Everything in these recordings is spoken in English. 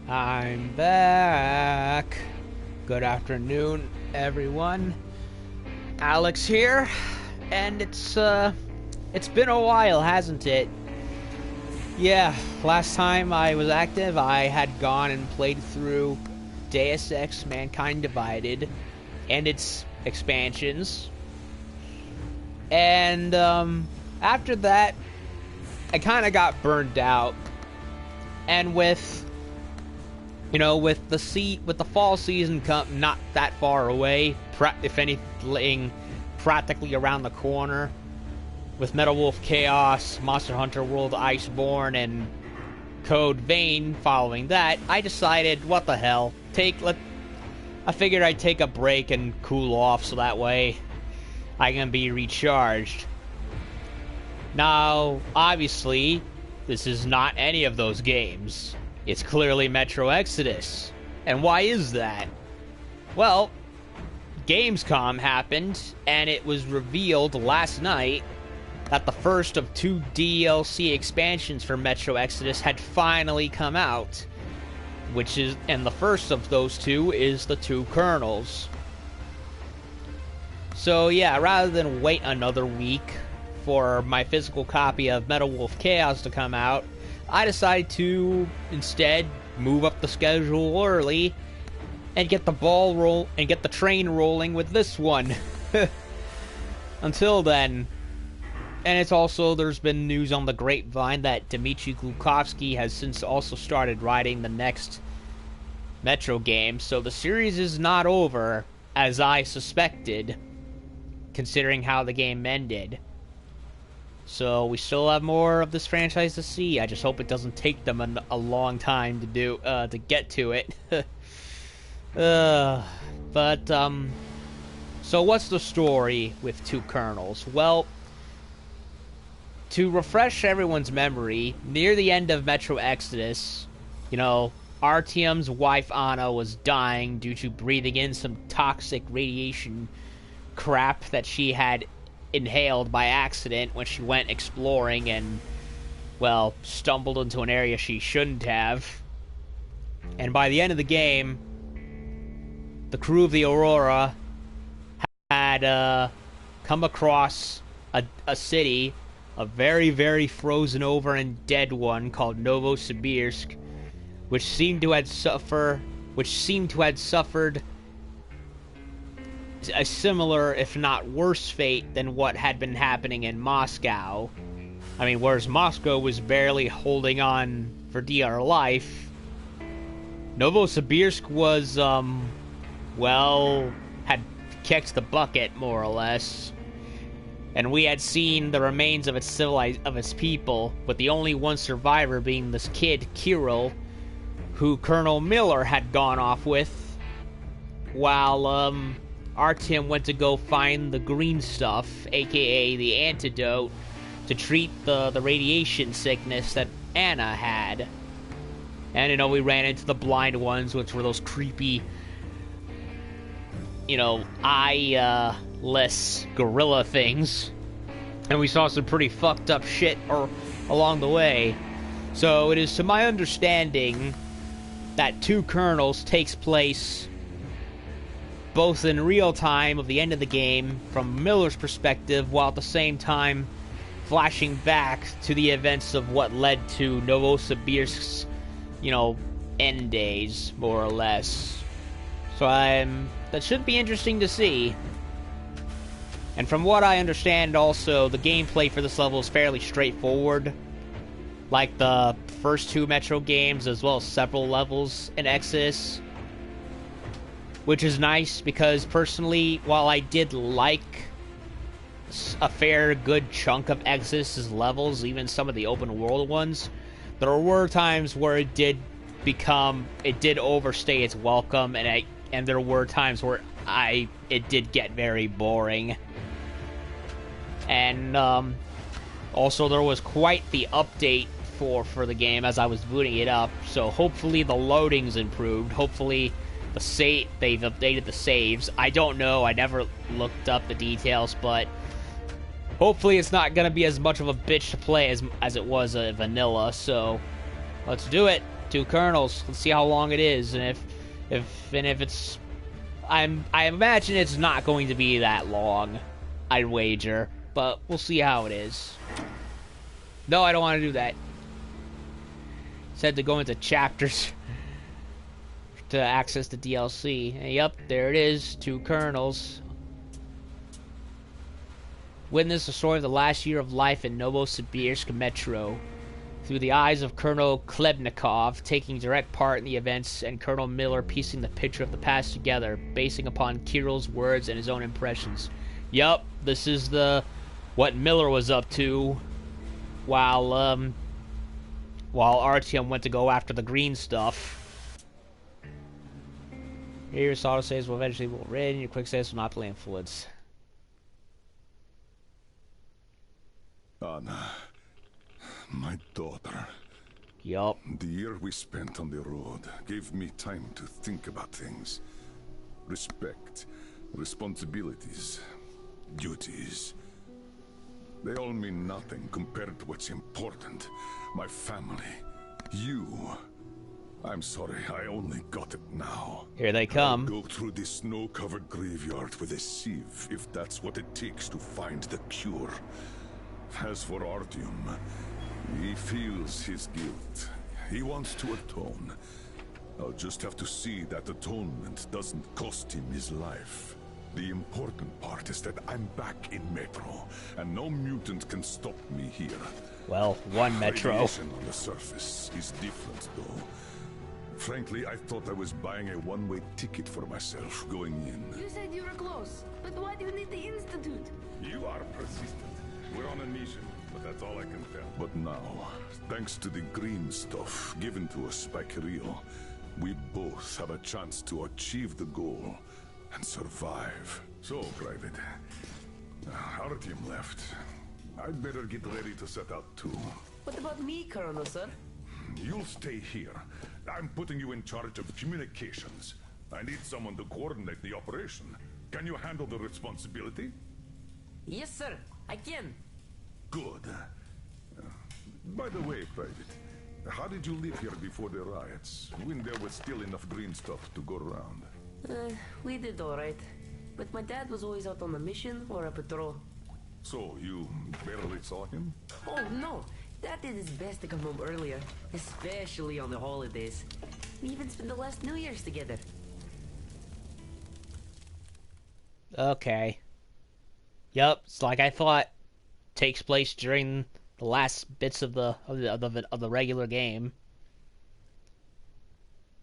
I'm back. Good afternoon, everyone. Alex here, and it's been a while, hasn't it? Yeah, last time I was active, I had gone and played through Deus Ex: Mankind Divided and its expansions. And after that, I kind of got burned out. And with the fall season not that far away, if anything, practically around the corner, with Metal Wolf Chaos, Monster Hunter World Iceborne, and Code Vein following that, I decided, what the hell, I figured I'd take a break and cool off so that way I can be recharged. Now, obviously, this is not any of those games. It's clearly Metro Exodus. And why is that? Well, Gamescom happened, and it was revealed last night that the first of 2 DLC expansions for Metro Exodus had finally come out. And the first of those 2 is the 2 Colonels. So yeah, rather than wait another week for my physical copy of Metal Wolf Chaos to come out, I decided to instead move up the schedule early and get the train rolling with this one. Until then. And there's been news on the grapevine that Dmitry Glukovsky has since also started writing the next Metro game, so the series is not over, as I suspected, considering how the game ended. So we still have more of this franchise to see. I just hope it doesn't take them a long time to get to it. So what's the story with 2 Colonels? Well, to refresh everyone's memory, near the end of Metro Exodus, Artyom's wife Anna was dying due to breathing in some toxic radiation crap that she had inhaled by accident when she went exploring and, stumbled into an area she shouldn't have. And by the end of the game, the crew of the Aurora had come across a city, a very, very frozen over and dead one called Novosibirsk, which seemed to have suffered a similar, if not worse, fate than what had been happening in Moscow. I mean, whereas Moscow was barely holding on for dear life, Novosibirsk was, had kicked the bucket, more or less. And we had seen the remains of its people, with the only one survivor being this kid, Kirill, who Colonel Miller had gone off with, while, Artyom went to go find the green stuff, aka the antidote, to treat the radiation sickness that Anna had. And, we ran into the blind ones, which were those creepy, eyeless gorilla things. And we saw some pretty fucked up shit along the way. So it is to my understanding that 2 Colonels takes place both in real time of the end of the game from Miller's perspective, while at the same time flashing back to the events of what led to Novosibirsk's, end days, more or less. So that should be interesting to see. And from what I understand also, the gameplay for this level is fairly straightforward, like the first 2 Metro games, as well as several levels in Exodus. Which is nice, because personally, while I did like a fair good chunk of Exodus's levels, even some of the open world ones, there were times where it did overstay its welcome, and there were times where it did get very boring. And also there was quite the update for the game as I was booting it up, so hopefully the loading's improved. Hopefully they've updated the saves. I don't know, I never looked up the details, but hopefully it's not gonna be as much of a bitch to play as it was vanilla. So let's do it. 2 colonels. Let's see how long it is, and if it's, I imagine it's not going to be that long, I'd wager, but we'll see how it is. No, I don't want to do that. Said to go into chapters to access the DLC. And yep, there it is. 2 colonels. Witness the story of the last year of life in Novosibirsk Metro through the eyes of Colonel Klebnikov, taking direct part in the events, and Colonel Miller piecing the picture of the past together, basing upon Kirill's words and his own impressions. Yup, this is what Miller was up to while Artyom went to go after the green stuff. Here's auto saves will eventually will read, and your quick saves will not play influence. Anna, my daughter. Yup. The year we spent on the road gave me time to think about things. Respect, responsibilities, duties. They all mean nothing compared to what's important. My family, you. I'm sorry, I only got it now. Here they come. I'll go through this snow-covered graveyard with a sieve, if that's what it takes to find the cure. As for Artyom, he feels his guilt. He wants to atone. I'll just have to see that atonement doesn't cost him his life. The important part is that I'm back in Metro, and no mutant can stop me here. Well, one Metro. Radiation on the surface is different, though. Frankly, I thought I was buying a one-way ticket for myself going in. You said you were close, but why do you need the Institute? You are persistent. We're on a mission, but that's all I can tell. But now, thanks to the green stuff given to us by Kirill, we both have a chance to achieve the goal and survive. So, Private, Artyom left. I'd better get ready to set out too. What about me, Colonel, sir? You'll stay here. I'm putting you in charge of communications. I need someone to coordinate the operation. Can you handle the responsibility? Yes, sir. I can. Good. By the way, Private, how did you live here before the riots, when there was still enough green stuff to go around? We did all right. But my dad was always out on a mission or a patrol. So, you barely saw him? Oh, no. Dad did his best to come home earlier, especially on the holidays. We even spent the last New Year's together. Okay. Yup, it's like I thought. Takes place during the last bits of the regular game.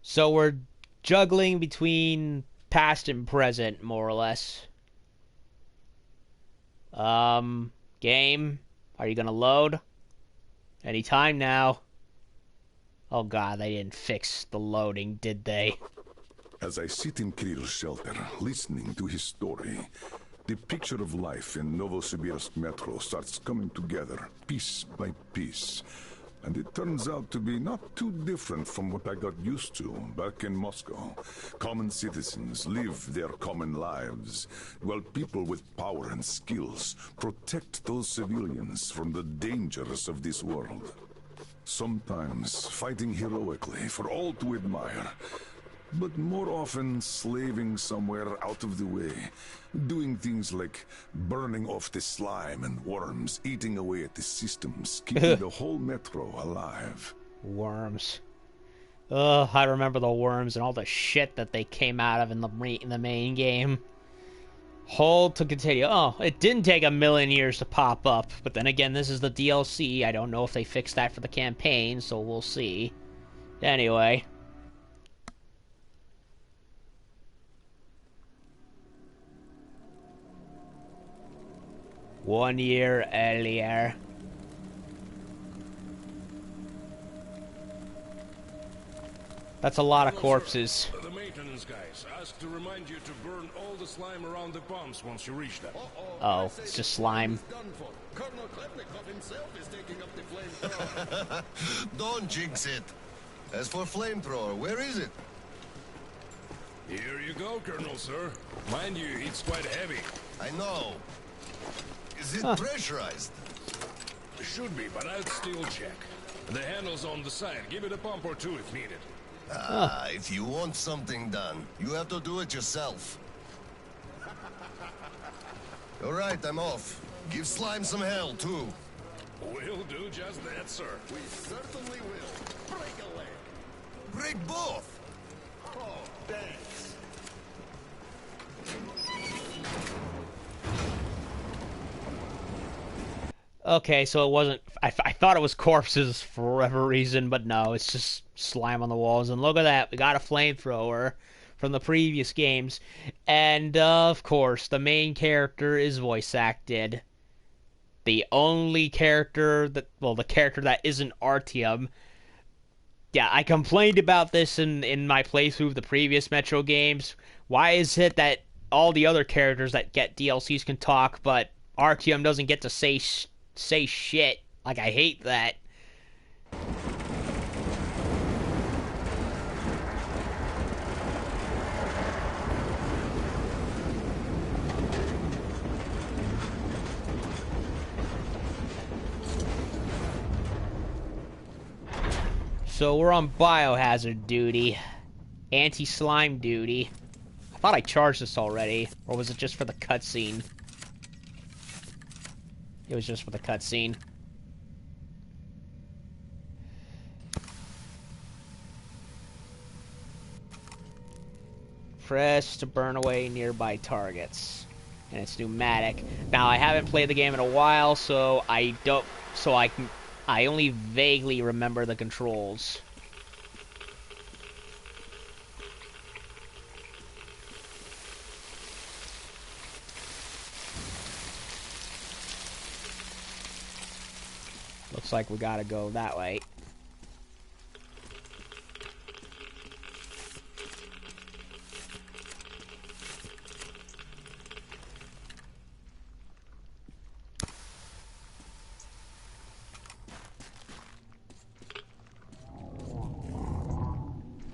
So we're juggling between past and present, more or less. Game, are you gonna load? Anytime now. Oh god, they didn't fix the loading, did they? As I sit in Kirill's shelter, listening to his story, the picture of life in Novosibirsk Metro starts coming together, piece by piece. And it turns out to be not too different from what I got used to back in Moscow. Common citizens live their common lives, while people with power and skills protect those civilians from the dangers of this world. Sometimes fighting heroically for all to admire, but more often slaving somewhere out of the way, doing things like burning off the slime and worms, eating away at the systems, keeping the whole metro alive. Worms. Ugh, I remember the worms and all the shit that they came out of in the main game. Hold to continue. Oh, it didn't take a million years to pop up, but then again, this is the DLC. I don't know if they fixed that for the campaign, so we'll see. Anyway. One year earlier. That's a lot of corpses. The maintenance guys asked to remind you to burn all the slime around the bombs once you reach them. Oh, it's just slime. Colonel Klebnikov himself is taking up the flamethrower. Don't jinx it. As for flamethrower, where is it? Here you go, Colonel, sir. Mind you, it's quite heavy. I know. Is it pressurized? Should be, but I'll still check. The handle's on the side. Give it a pump or two if needed. If you want something done, you have to do it yourself. All right, I'm off. Give Slime some hell, too. We'll do just that, sir. We certainly will. Break a leg. Break both! Oh, thanks. Okay, so it wasn't... I thought it was corpses for whatever reason, but no, it's just slime on the walls. And look at that, we got a flamethrower from the previous games. And, of course, the main character is voice acted. The only character that... Well, the character that isn't Artyom. Yeah, I complained about this in my playthrough of the previous Metro games. Why is it that all the other characters that get DLCs can talk, but Artyom doesn't get to say shit? Like, I hate that. So we're on biohazard duty. Anti-slime duty. I thought I charged this already. Or was it just for the cutscene? It was just for the cutscene. Press to burn away nearby targets. And it's pneumatic. Now, I haven't played the game in a while, so I only vaguely remember the controls. Looks like we gotta go that way.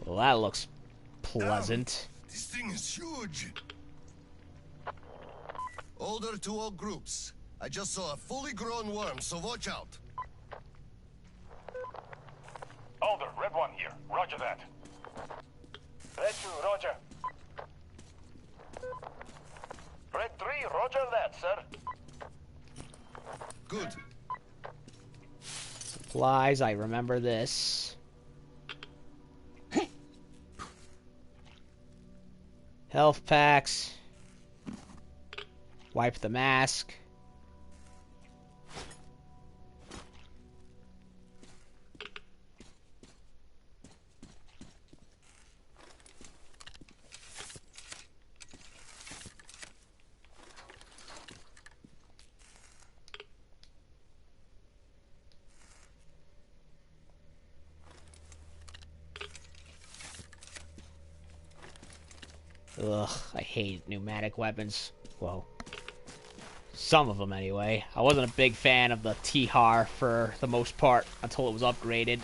Well, that looks pleasant. This thing is huge. Order to all groups. I just saw a fully grown worm, so watch out. Alder, Red 1 here. Roger that. Red 2, roger. Red 3, roger that, sir. Good. Supplies, I remember this. Health packs. Wipe the mask. Ugh, I hate pneumatic weapons. Well, some of them anyway. I wasn't a big fan of the T-Har for the most part until it was upgraded.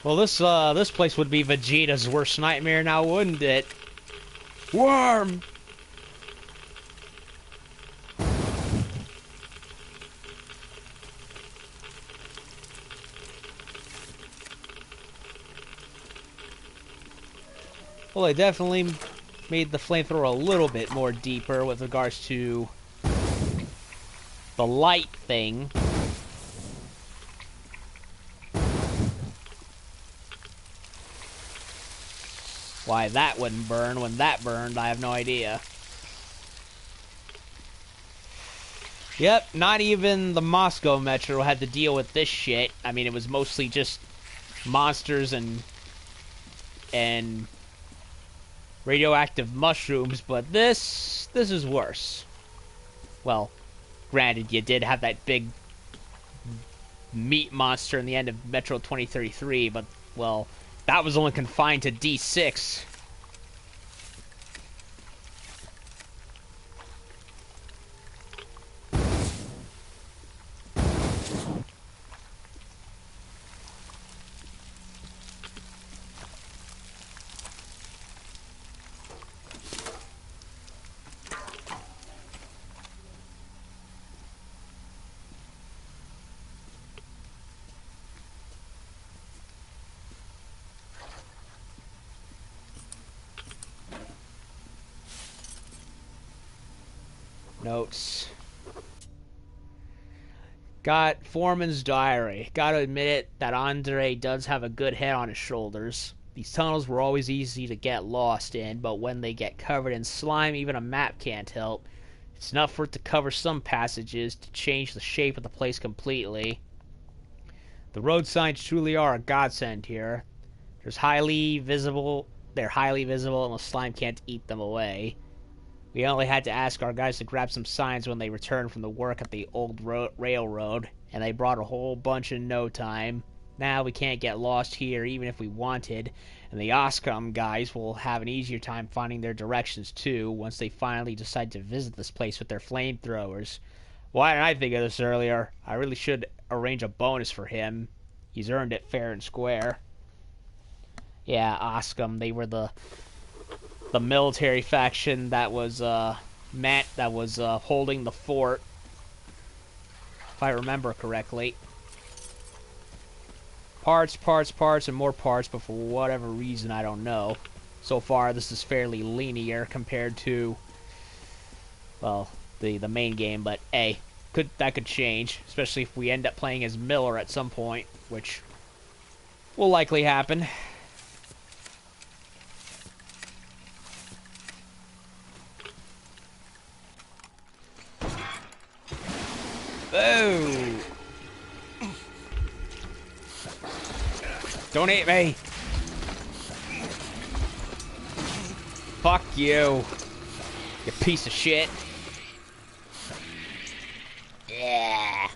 Well, this place would be Vegeta's worst nightmare now, wouldn't it? Worm! Well, they definitely made the flamethrower a little bit more deeper with regards to the light thing. Why that wouldn't burn when that burned, I have no idea. Yep, not even the Moscow Metro had to deal with this shit. I mean, it was mostly just monsters and radioactive mushrooms, but this is worse. Well, granted, you did have that big meat monster in the end of Metro 2033, but, well, that was only confined to D6. Notes. Got Foreman's diary. Gotta admit it, that Andre does have a good head on his shoulders. These tunnels were always easy to get lost in, but when they get covered in slime, even a map can't help. It's enough for it to cover some passages to change the shape of the place completely. The road signs truly are a godsend here. They're highly visible, and the slime can't eat them away. We only had to ask our guys to grab some signs when they returned from the work at the old railroad, and they brought a whole bunch in no time. Now we can't get lost here even if we wanted, and the Oscom guys will have an easier time finding their directions too once they finally decide to visit this place with their flamethrowers. Why didn't I think of this earlier? I really should arrange a bonus for him. He's earned it fair and square. Yeah, Oscom, they were the military faction that was holding the fort, if I remember correctly. Parts, and more parts, but for whatever reason I don't know. So far, this is fairly linear compared to, well, the main game. But hey, that could change, especially if we end up playing as Miller at some point, which will likely happen. Oh! Don't hit me! Fuck you! You piece of shit! Yeah!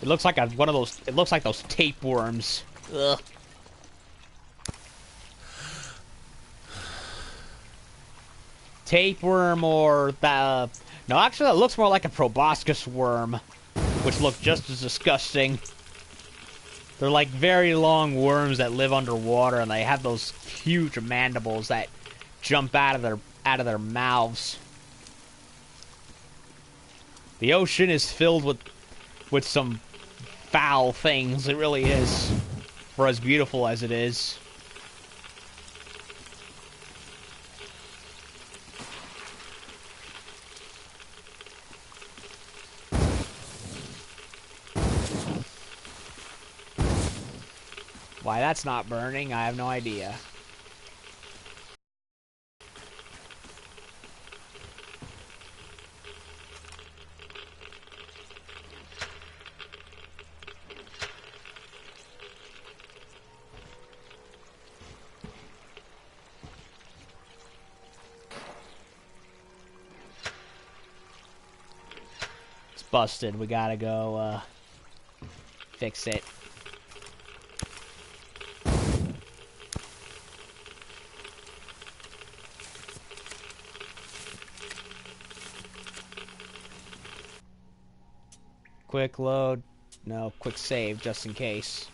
It looks like one of those. It looks like those tapeworms. Ugh. Tapeworm or the. No, actually, it looks more like a proboscis worm, which look just as disgusting. They're like very long worms that live underwater, and they have those huge mandibles that jump out of their mouths. The ocean is filled with some foul things. It really is, for as beautiful as it is. Why that's not burning, I have no idea. It's busted. We gotta go fix it. Quick load. No, quick save, just in case.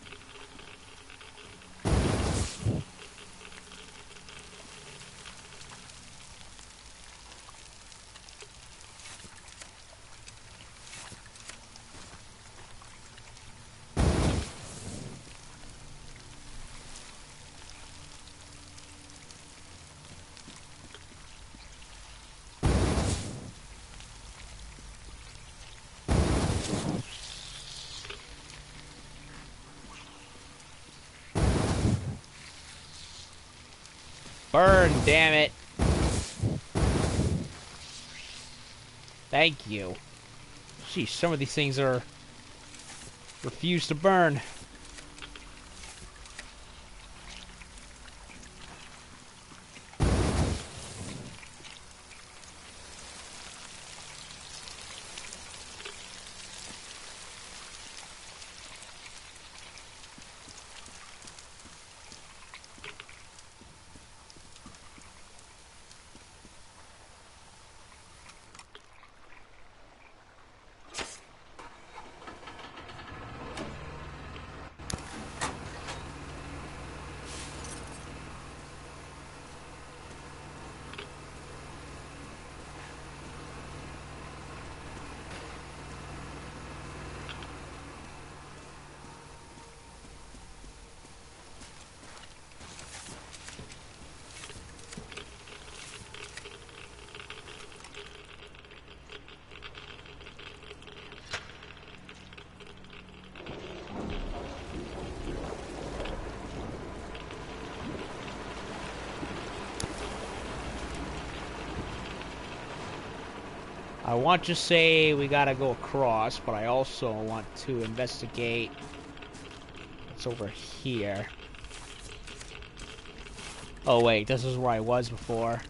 Burn, damn it. Thank you. Geez, some of these things are refuse to burn. I want to say we gotta go across, but I also want to investigate what's over here. Oh wait, this is where I was before.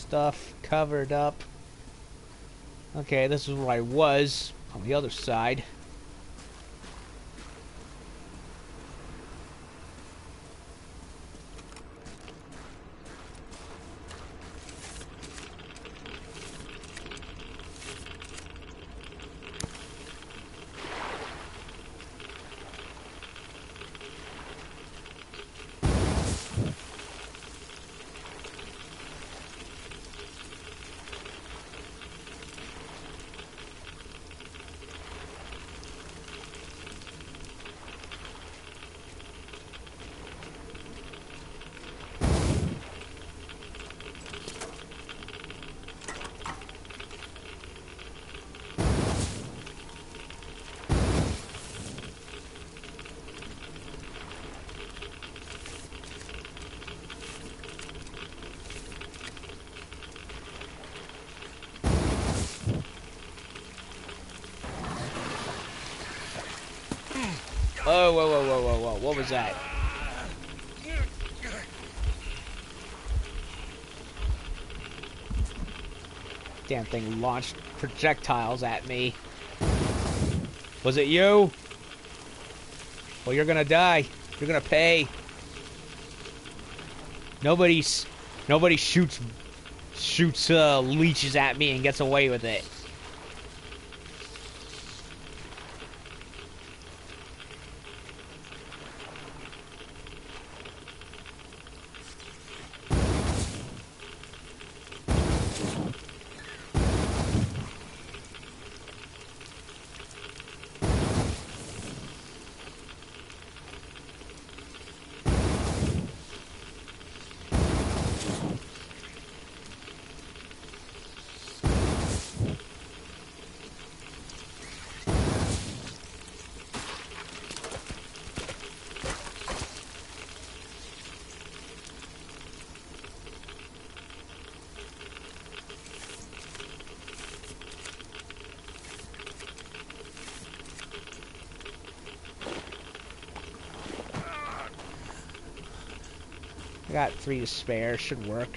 Stuff covered up. Okay, this is where I was on the other side. Whoa, whoa, whoa, whoa, whoa, whoa. What was that? Damn thing launched projectiles at me. Was it you? Well, you're gonna die. You're gonna pay. Nobody shoots leeches at me and gets away with it. I got 3 to spare, should work.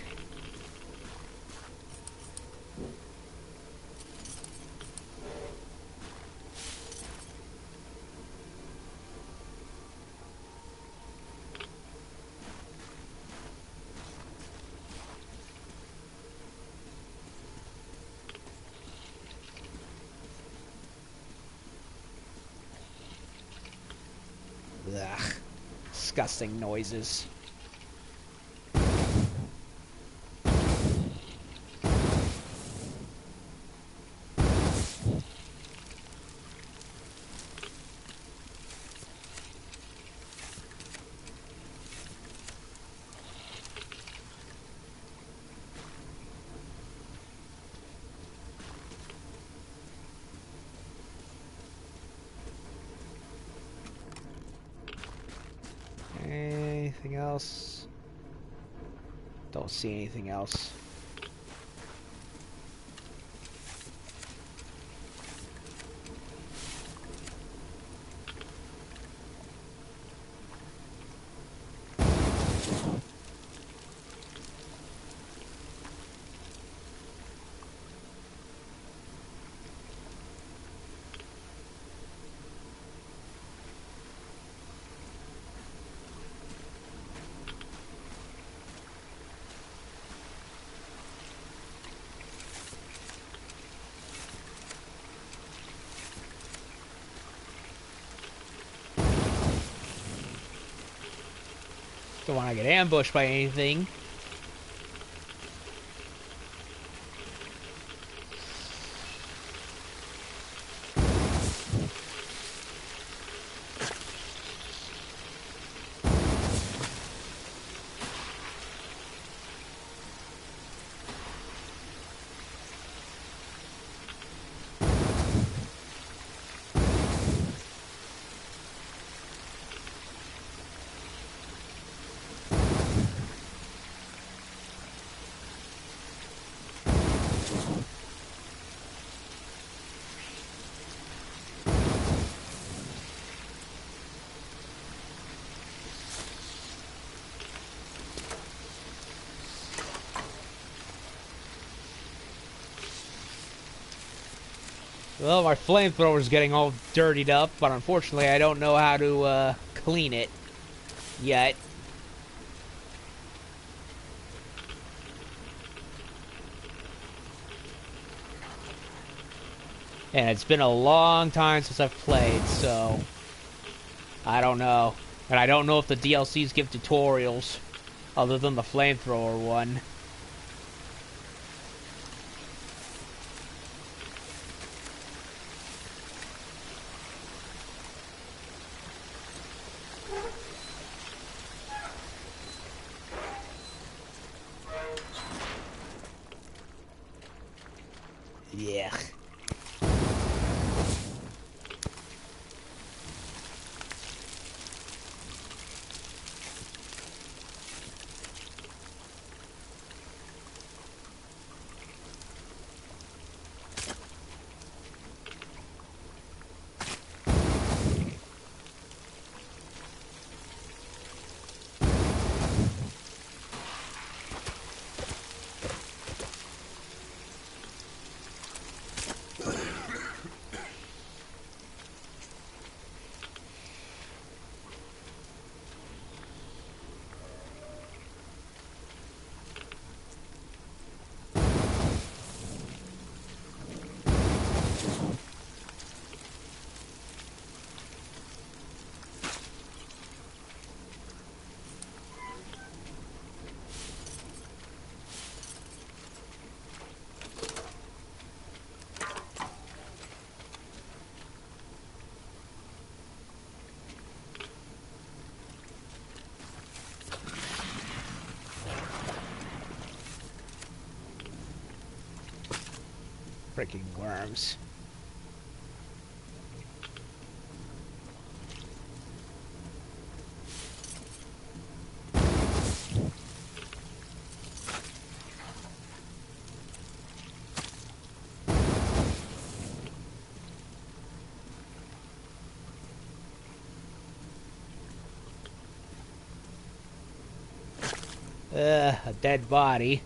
Ugh. Disgusting noises. else? Don't see anything else. Don't want to get ambushed by anything. Well, my flamethrower's getting all dirtied up, but unfortunately I don't know how to clean it yet. And it's been a long time since I've played, so I don't know. And I don't know if the DLCs give tutorials other than the flamethrower one. Yeah. Freaking worms. A dead body.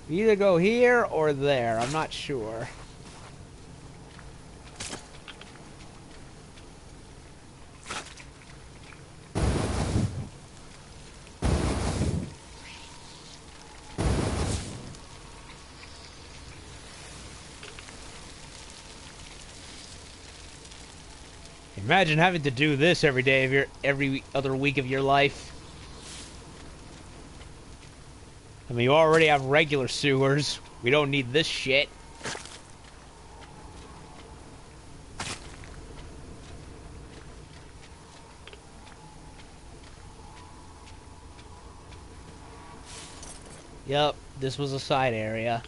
Either go here or there. I'm not sure. Imagine having to do this every day of every other week of your life. I mean, you already have regular sewers. We don't need this shit. Yep, this was a side area.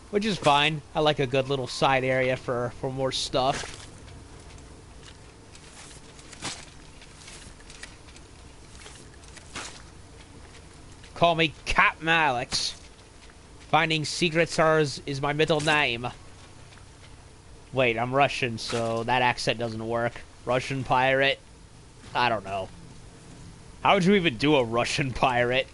Which is fine. I like a good little side area for more stuff. Call me Captain Alex. Finding secrets is my middle name. Wait, I'm Russian, so that accent doesn't work. Russian pirate? I don't know. How would you even do a Russian pirate?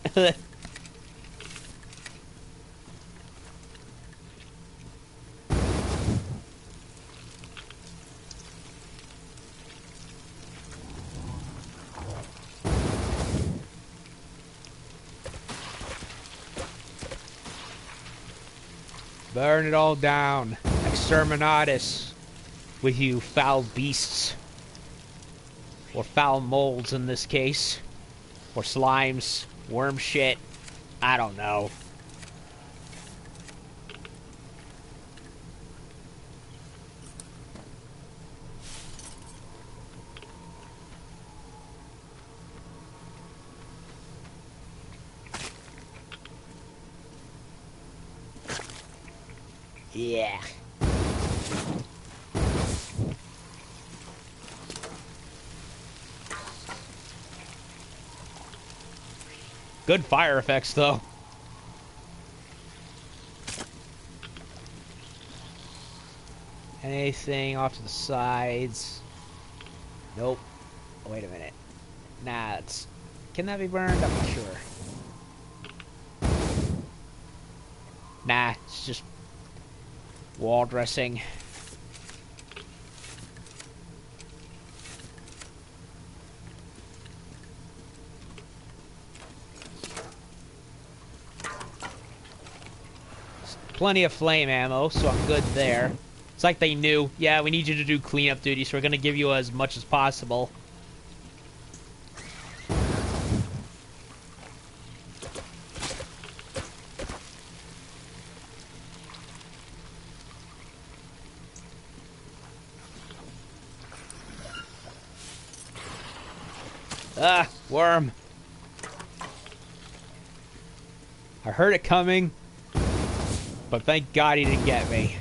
Burn it all down. Exterminatus. With you foul beasts. Or foul molds in this case. Or slimes. Worm shit. I don't know. Yeah. Good fire effects, though. Anything off to the sides? Nope. Wait a minute. Nah, it's... Can that be burned? I'm not sure. Nah, it's just... wall dressing. Plenty of flame ammo, so I'm good there. It's like they knew, yeah, we need you to do cleanup duty, so we're gonna give you as much as possible. Ah, worm. I heard it coming, but thank God he didn't get me.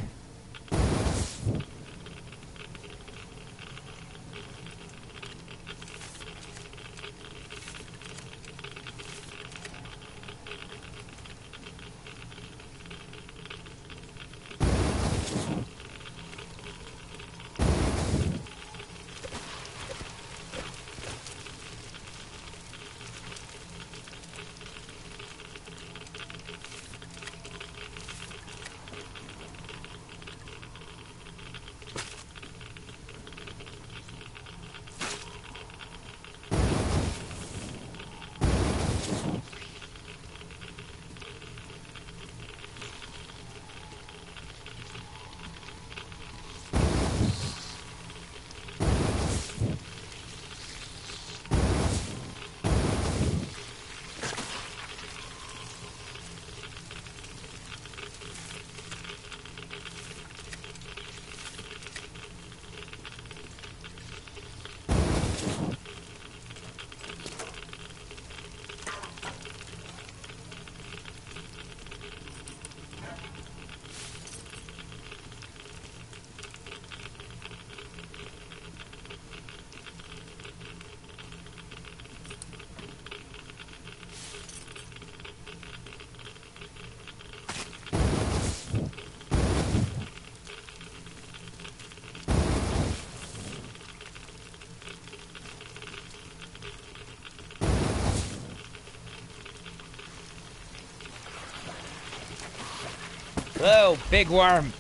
Whoa, big worm.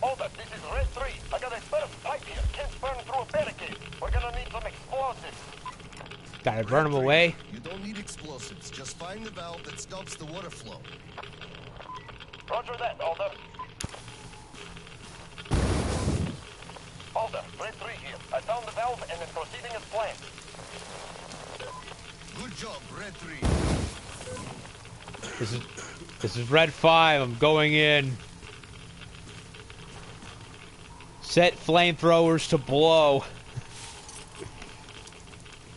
Hold up, this is Red 3. I got a burst pipe here. Can't burn through a barricade. We're gonna need some explosives. Gotta burn them away. You don't need explosives. Just find the valve that stops the water flow. Roger that, Alder. Alder, Red 3 here. I found the valve and it's proceeding as planned. Good job, Red 3. This is Red 5. I'm going in. Set flamethrowers to blow.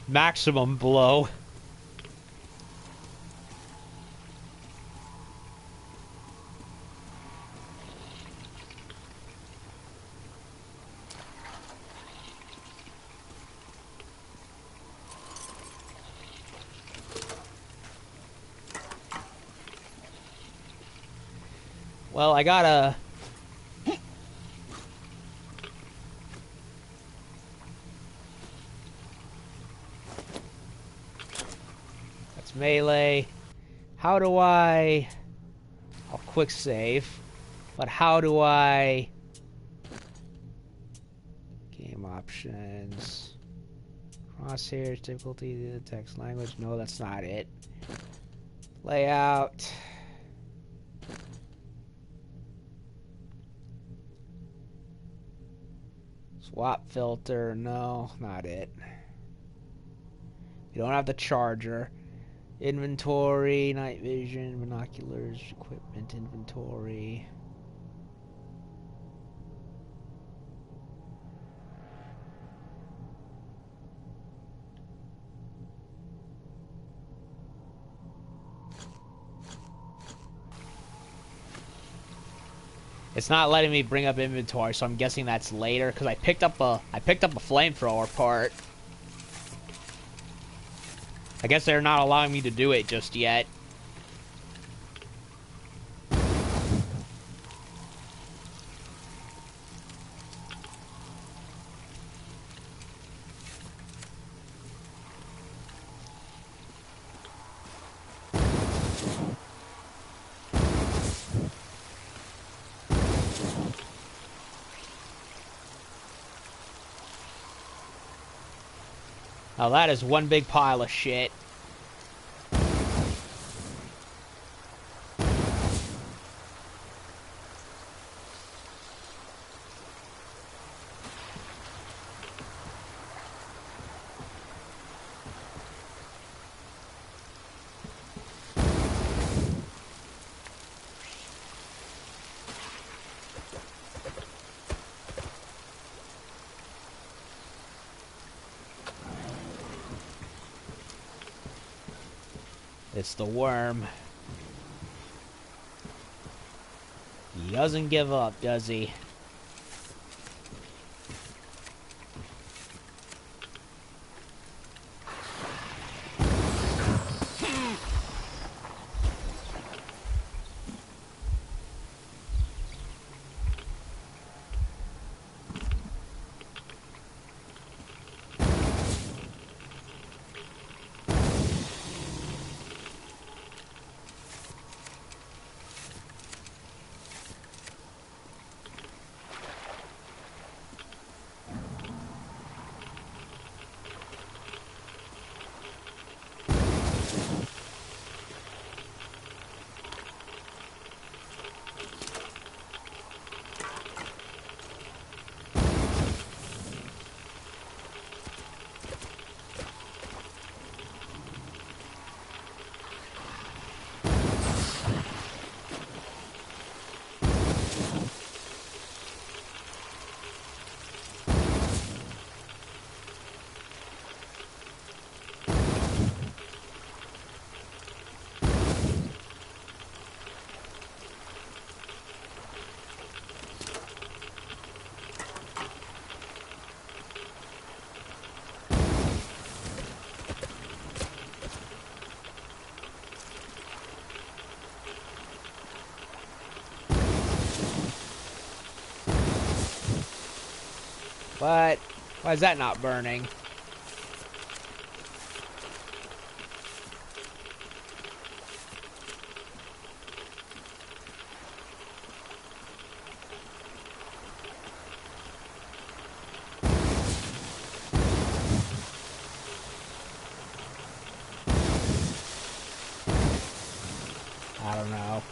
Maximum blow. Well, I gotta... That's melee. How do I... I'll quick save. But how do I... Game options. Crosshairs, difficulty, the text language. No, that's not it. Layout. Swap filter. No, not it. You don't have the charger. Inventory, night vision, binoculars, equipment, inventory. It's not letting me bring up inventory, so I'm guessing that's later because I picked up a flamethrower part. I guess they're not allowing me to do it just yet. Now that is one big pile of shit. It's the worm. He doesn't give up, does he? What? Why is that not burning? I don't know.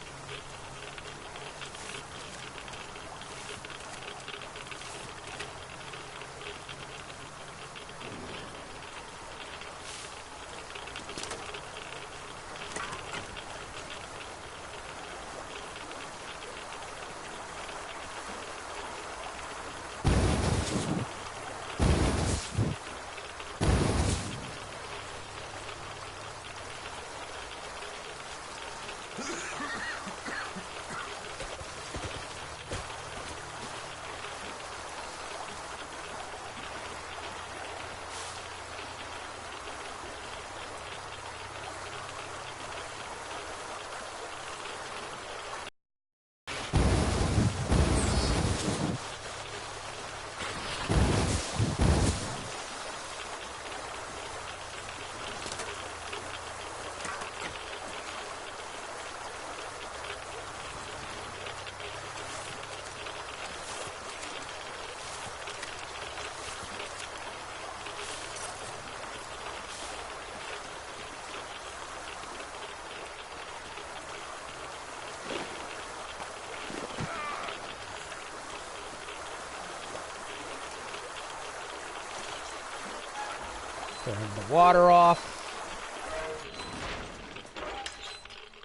Turn the water off.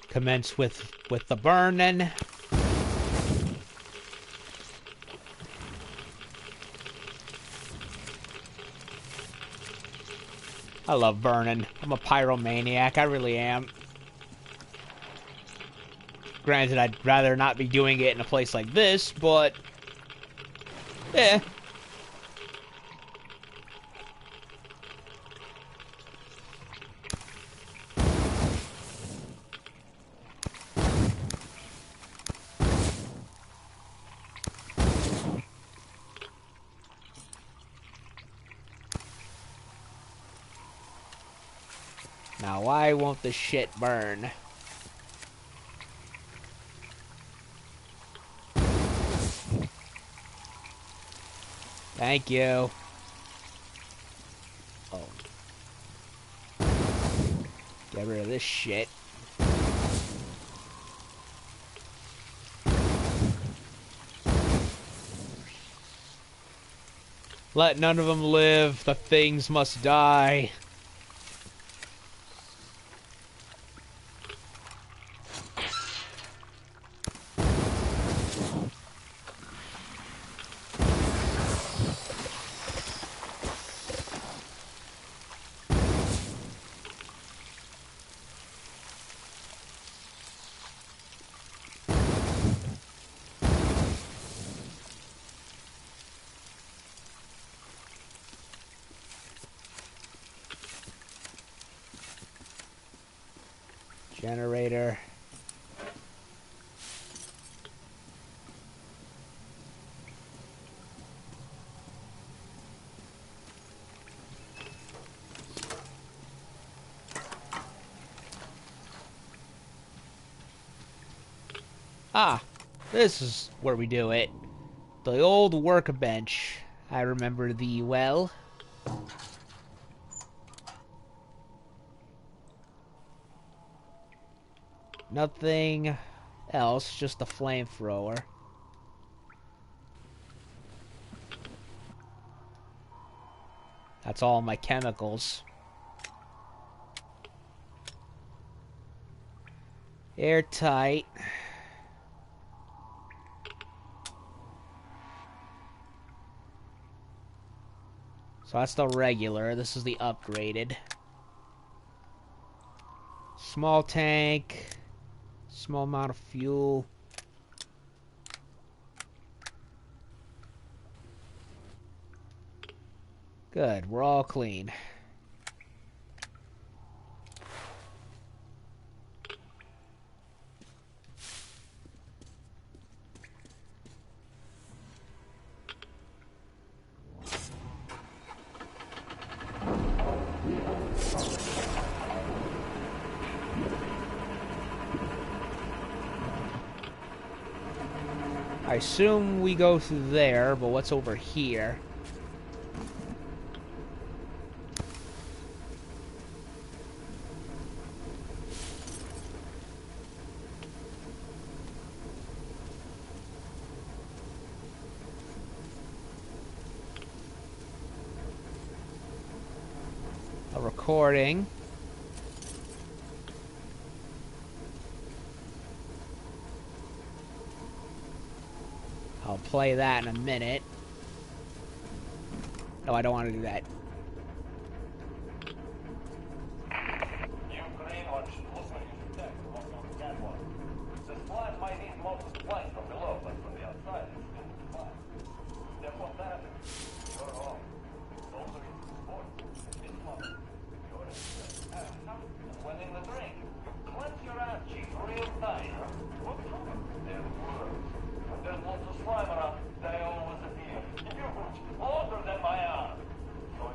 Commence with the burning. I love burning. I'm a pyromaniac. I really am. Granted, I'd rather not be doing it in a place like this, but... yeah. Now, why won't this shit burn? Thank you. Oh. Get rid of this shit. Let none of them live. The things must die. Generator. Ah, this is where we do it. The old workbench. I remember thee well. Nothing else, just a flamethrower. That's all my chemicals. Airtight. So that's the regular. This is the upgraded. Small tank. Small amount of fuel. Good, we're all clean. I assume we go through there, but what's over here? A recording. I'll play that in a minute. No, I don't want to do that. Ukraine wants to look like you attack along the catwalk. The slime might need most flank from below, but from the outside it's still fine. Therefore, that you're home. Also in sport. This moment, you're in when in the drink, you clench your ass cheeks real tight. What's wrong? They're words. When there's lots of slime around, they always appear huge, older than my arm. So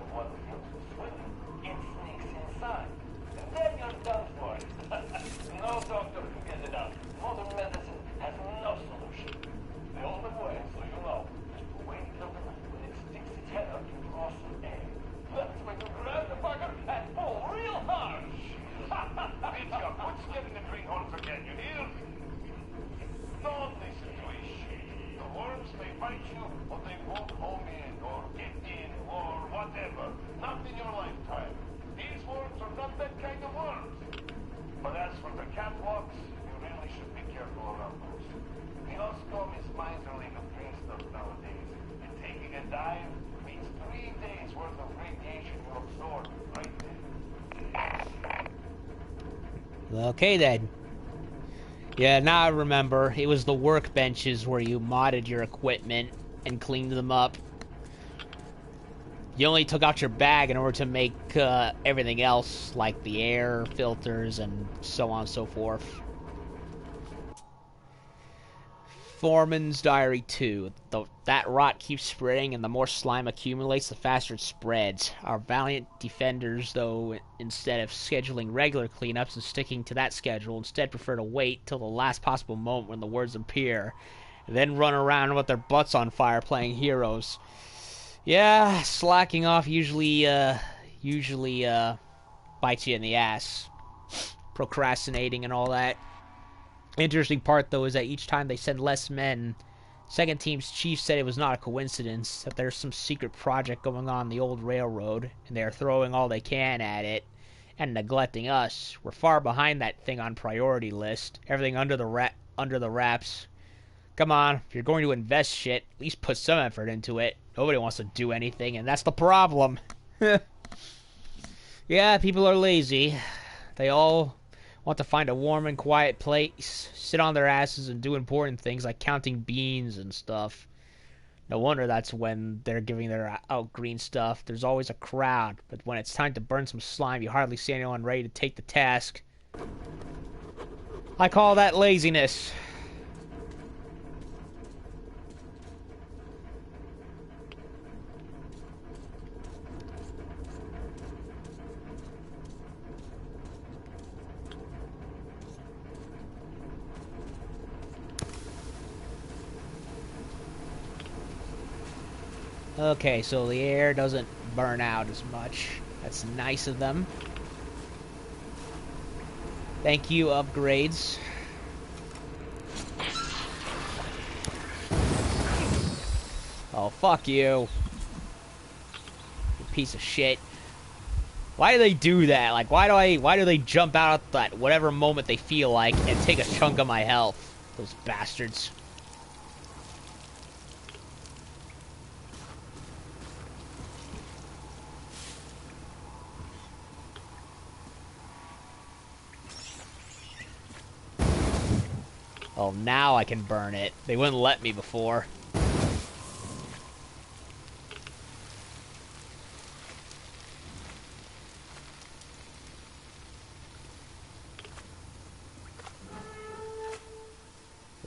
Okay then. Yeah, now I remember. It was the workbenches where you modded your equipment and cleaned them up. You only took out your bag in order to make everything else, like the air filters and so on and so forth. Foreman's Diary 2. That rot keeps spreading, and the more slime accumulates, the faster it spreads. Our valiant defenders, though, instead of scheduling regular cleanups and sticking to that schedule, instead prefer to wait till the last possible moment when the words appear, and then run around with their butts on fire playing heroes. Yeah, slacking off usually bites you in the ass. Procrastinating and all that. Interesting part, though, is that each time they send less men, second team's chief said it was not a coincidence, that there's some secret project going on the old railroad, and they are throwing all they can at it, and neglecting us. We're far behind that thing on priority list. Everything under the wraps. Come on, if you're going to invest shit, at least put some effort into it. Nobody wants to do anything, and that's the problem. Yeah, people are lazy. They all want to find a warm and quiet place, sit on their asses and do important things like counting beans and stuff. No wonder that's when they're giving their out green stuff. There's always a crowd, but when it's time to burn some slime, you hardly see anyone ready to take the task. I call that laziness. Okay, so the air doesn't burn out as much. That's nice of them. Thank you, upgrades. Oh, fuck you. You piece of shit. Why do they do that? Like, why do they jump out at that whatever moment they feel like and take a chunk of my health? Those bastards. Oh, now I can burn it. They wouldn't let me before.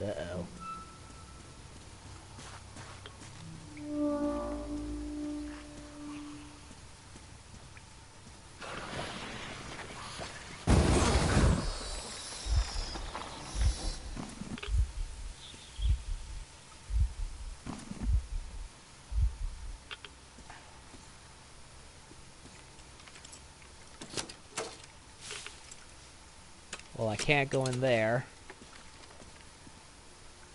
Uh-oh. Well, I can't go in there.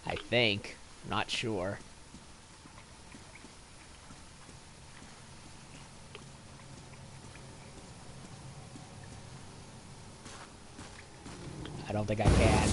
I think. Not sure. I don't think I can.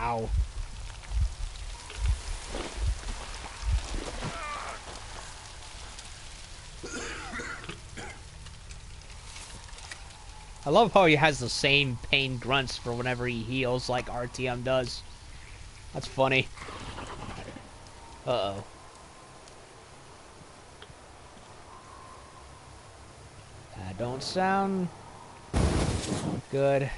Ow. I love how he has the same pain grunts for whenever he heals like Artyom does. That's funny. Uh-oh. That don't sound good.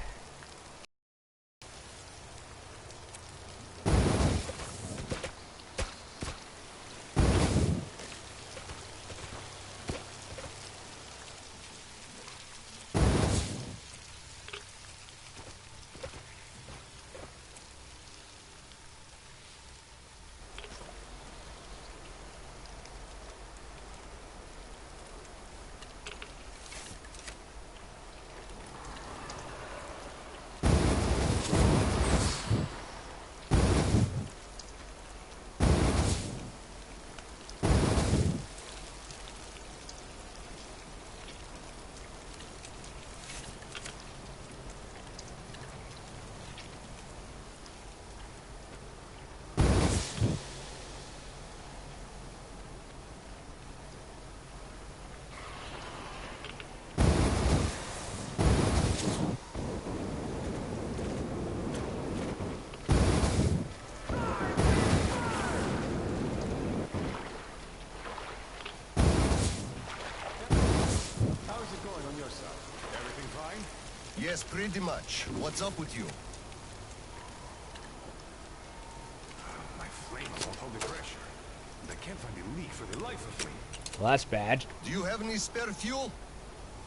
Yes, pretty much. What's up with you? My flames won't hold the pressure. And I can't find a leak for the life of me. Well, that's bad. Do you have any spare fuel?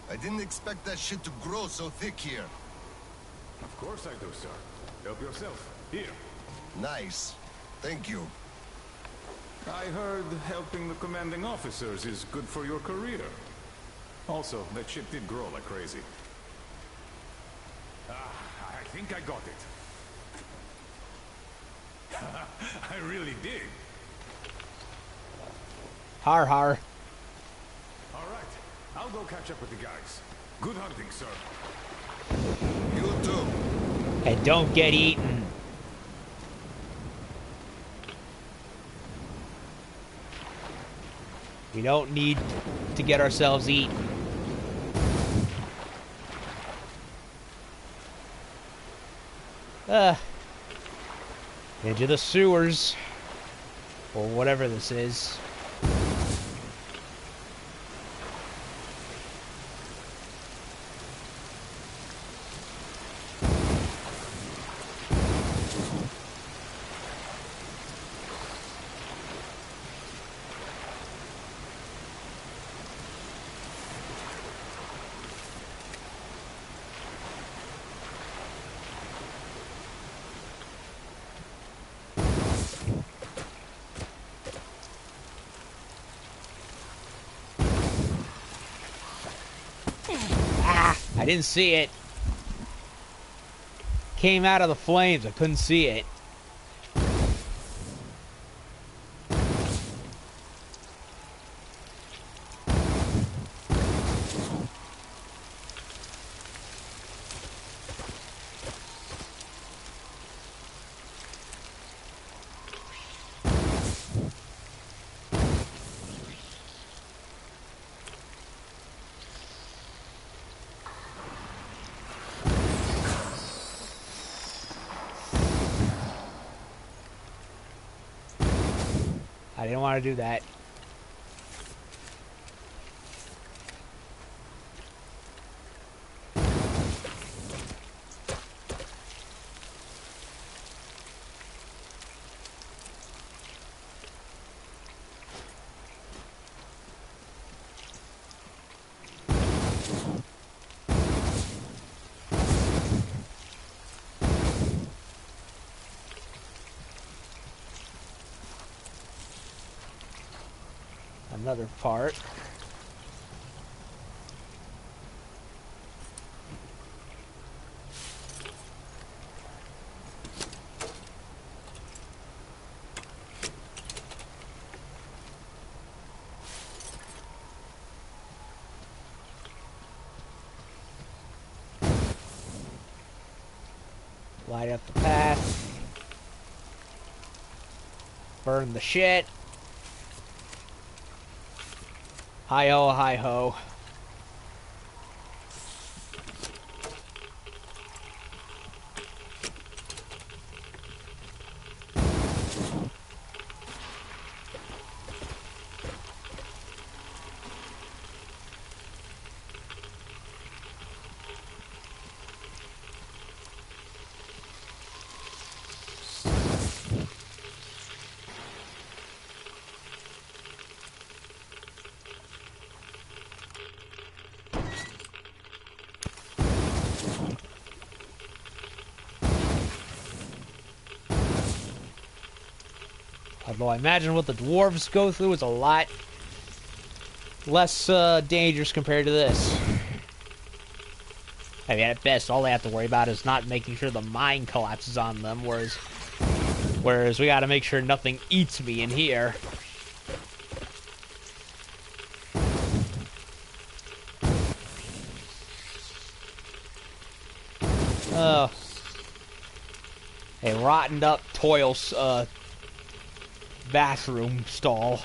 I didn't expect that shit to grow so thick here. Of course I do, sir. Help yourself. Here. Nice. Thank you. I heard helping the commanding officers is good for your career. Also, that shit did grow like crazy. I think I got it. I really did. Har har. All right, I'll go catch up with the guys. Good hunting, sir. You too. And don't get eaten. We don't need to get ourselves eaten. Into the sewers. Or whatever this is. I didn't see it. Came out of the flames. I couldn't see it. I didn't want to do that. Another part. Light up the path. Burn the shit. Hi-ho, hi-ho. Although I imagine what the dwarves go through is a lot less dangerous compared to this. I mean, at best, all they have to worry about is not making sure the mine collapses on them, whereas we gotta make sure nothing eats me in here. A rotted up toils, bathroom stall.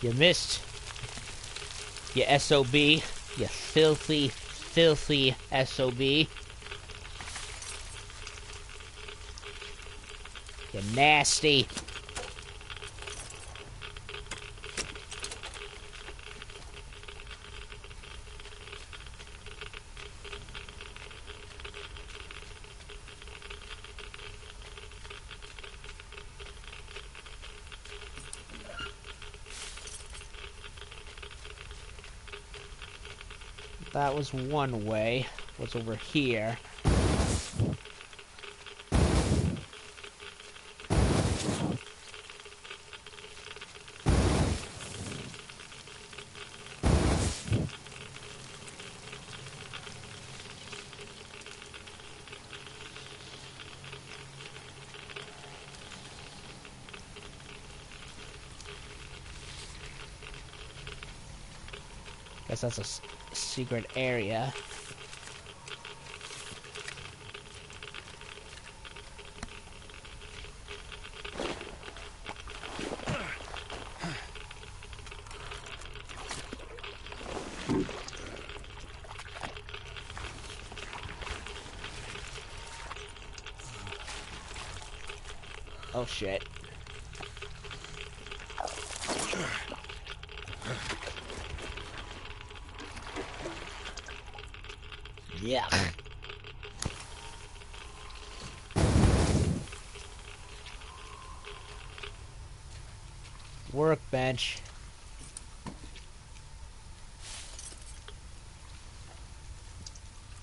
You missed. You SOB. You filthy, filthy SOB. You nasty. That was one way. What's over here? Guess that's a secret area. Oh shit. Yeah. Workbench.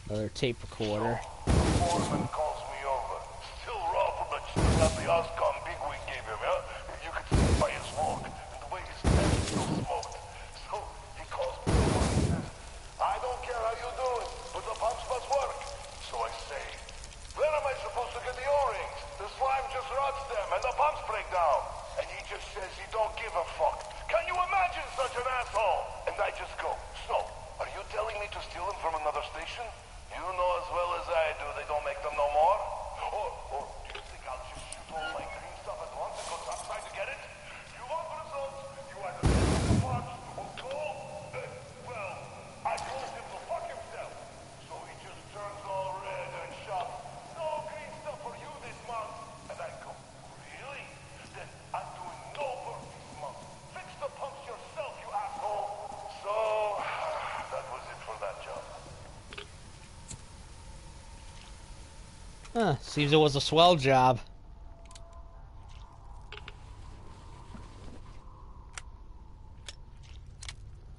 Another tape recorder. Foreman calls me over. Still raw from the chew that the Oscom bigwig gave him, yeah? You could see by his walk and the way his head is still smoked. So he calls me over and says, I don't care how you do it, but the pumps must work. So I say, where am I supposed to get the O-rings? The slime just rots them and the pumps break down. And he just says he don't give a fuck. Can you imagine such an asshole? And I just go, so, are you telling me to steal them from another station? You know as well as I do they don't make them no more. Huh, seems it was a swell job.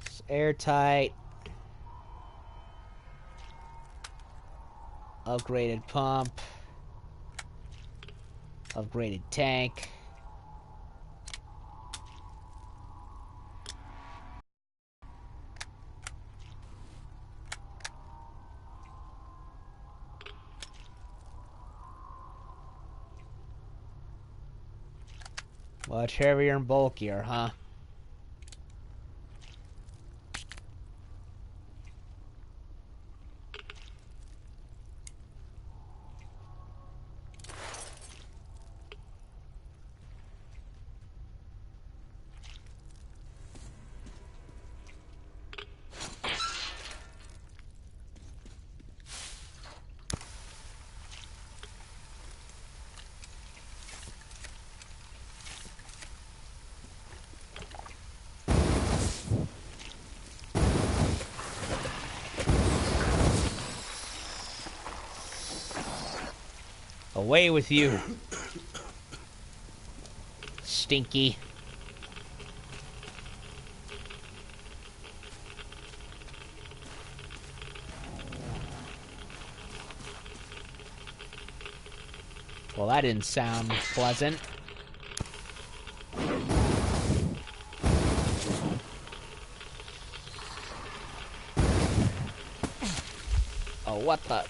It's airtight. Upgraded pump. Upgraded tank. Much heavier and bulkier, huh? Away with you. Stinky. Well, that didn't sound pleasant. Oh, what the...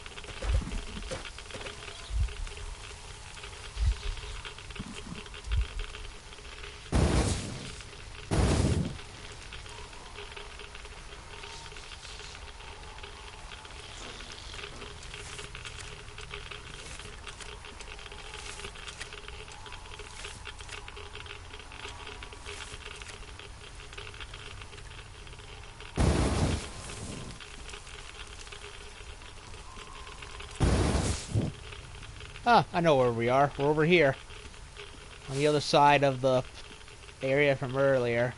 Ah, I know where we are. We're over here. On the other side of the area from earlier.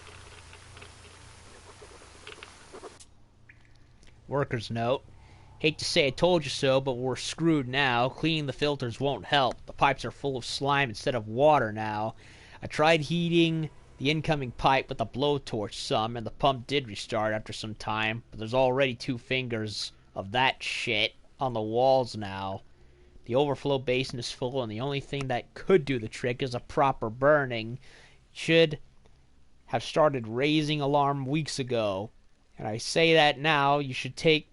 Worker's note. Hate to say I told you so, but we're screwed now. Cleaning the filters won't help. The pipes are full of slime instead of water now. I tried heating the incoming pipe with a blowtorch some, and the pump did restart after some time, but there's already 2 fingers of that shit on the walls now. The overflow basin is full, and the only thing that could do the trick is a proper burning. Should have started raising alarm weeks ago. And I say that now you should take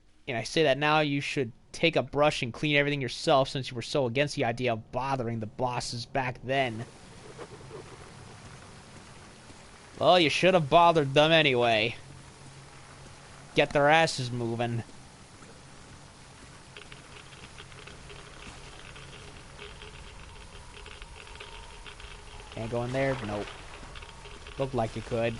a brush and clean everything yourself, since you were so against the idea of bothering the bosses back then. Well, you should have bothered them anyway. Get their asses moving. Can't go in there? Nope. Looked like you could.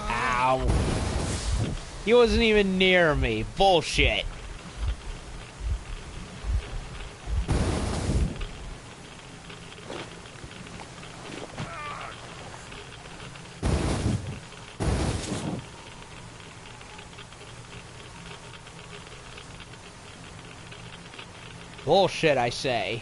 Ow. He wasn't even near me. Bullshit. Bullshit, I say.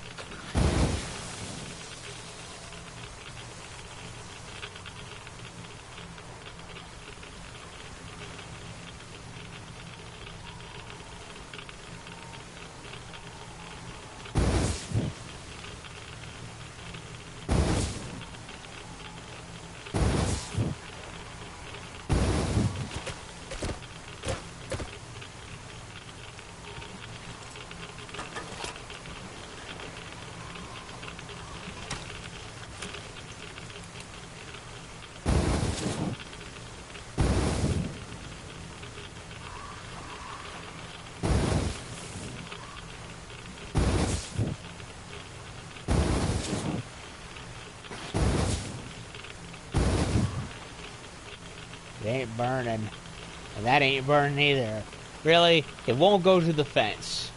It ain't burning. And that ain't burning either. Really? It won't go to the fence.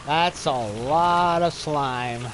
That's a lot of slime.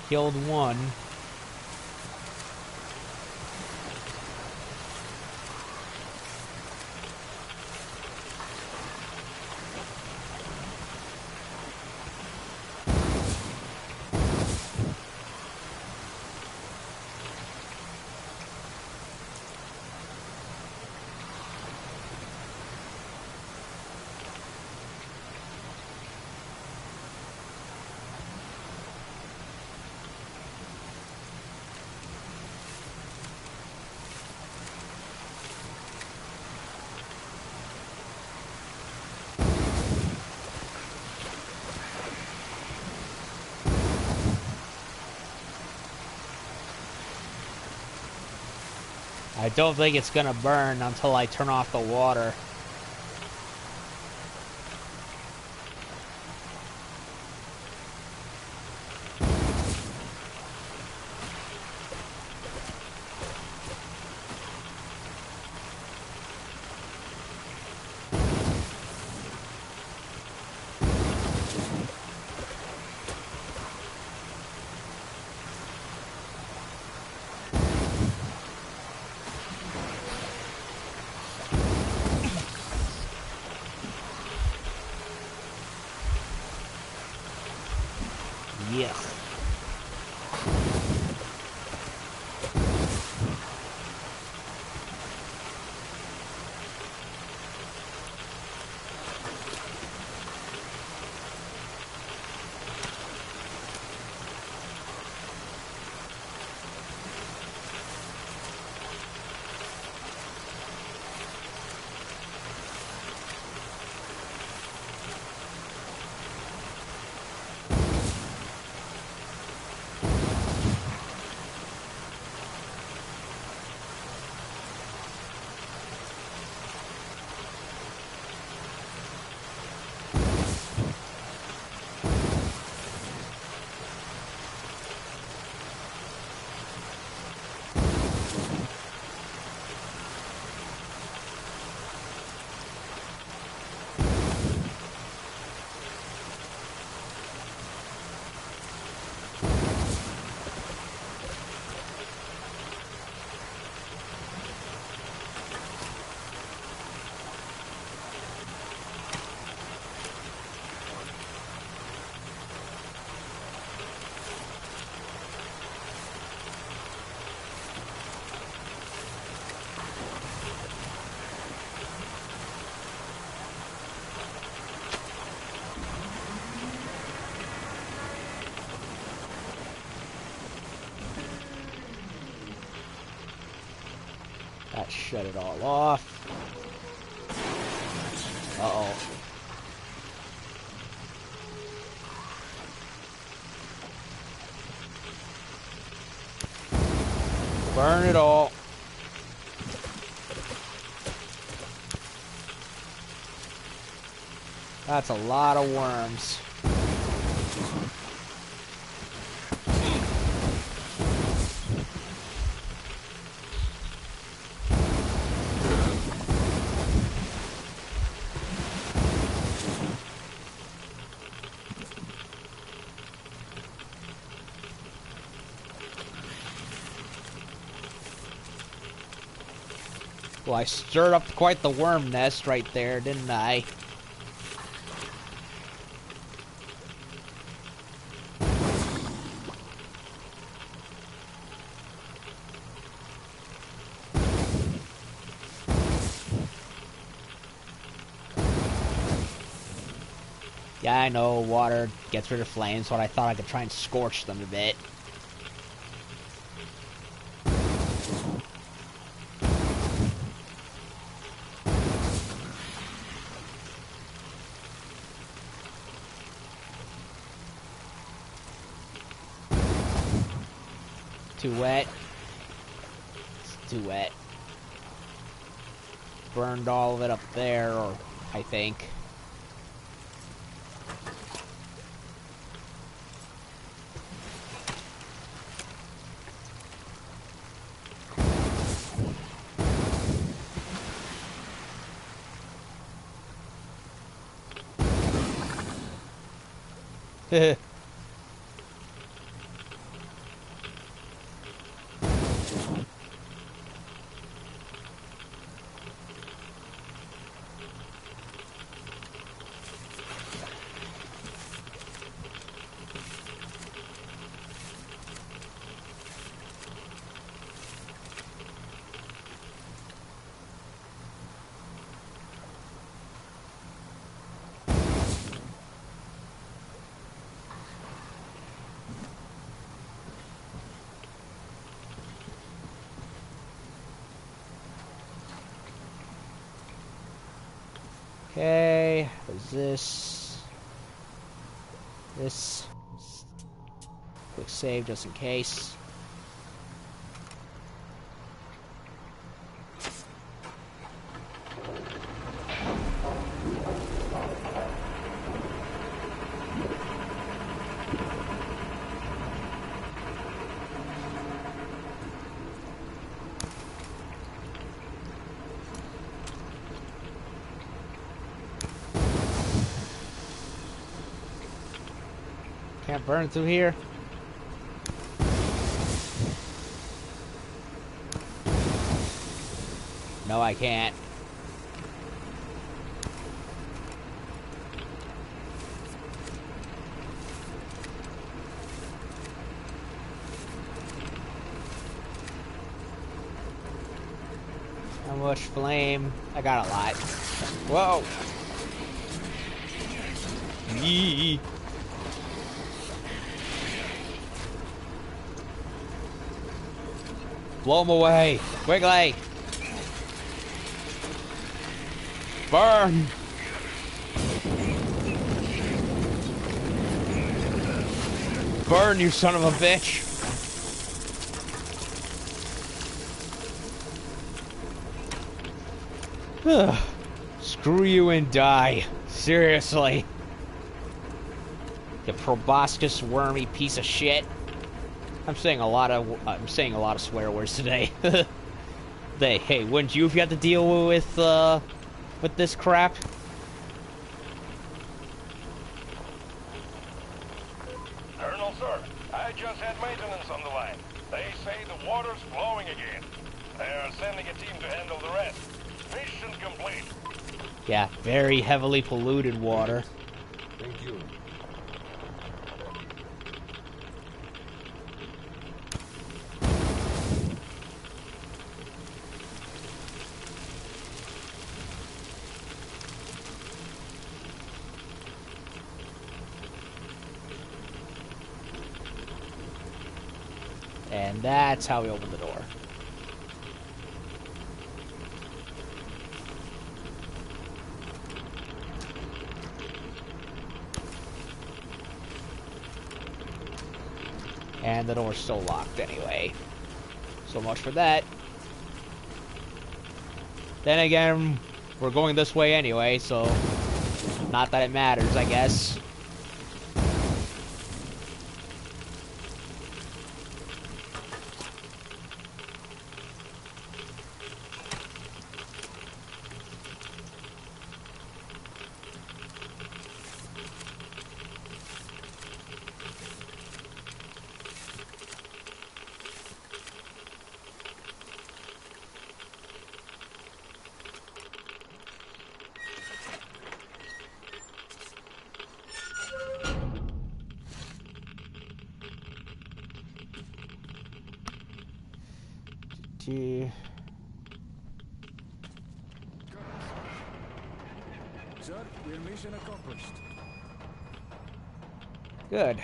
Killed one. I don't think it's gonna burn until I turn off the water. Shut it all off. Uh-oh. Burn it all. That's a lot of worms. Well, I stirred up quite the worm nest right there, didn't I? Yeah, I know water gets rid of flames, but I thought I could try and scorch them a bit. Too wet. It's too wet. Burned all of it up there, or I think. Okay, there's this. This. Quick save just in case. Can't burn through here. No, I can't. How much flame? I got a lot. Whoa! Yee. Blow them away! Quickly! Burn! Burn, you son of a bitch! Screw you and die. Seriously. You proboscis wormy piece of shit. I'm saying a lot of swear words today. Hey, wouldn't you if you had to deal with this crap? Colonel, sir, I just had maintenance on the line. They say the water's flowing again. They're sending a team to handle the rest. Mission complete. Yeah, very heavily polluted water. Thank you. And that's how we open the door. And the door's still locked anyway. So much for that. Then again, we're going this way anyway, so not that it matters, I guess. Sir, your mission accomplished. Good.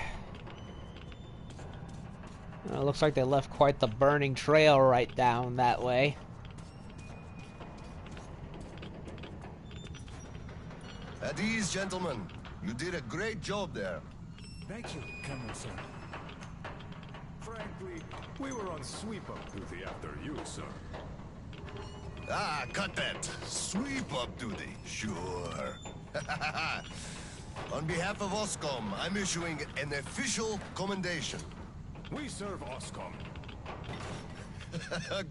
Looks like they left quite the burning trail right down that way. At ease, gentlemen. You did a great job there. Thank you, Colonel, sir. Frankly, we were on sweep-up duty after you, sir. Ah, cut that. Sweep-up duty. Sure. On behalf of OSCOM, I'm issuing an official commendation. We serve OSCOM.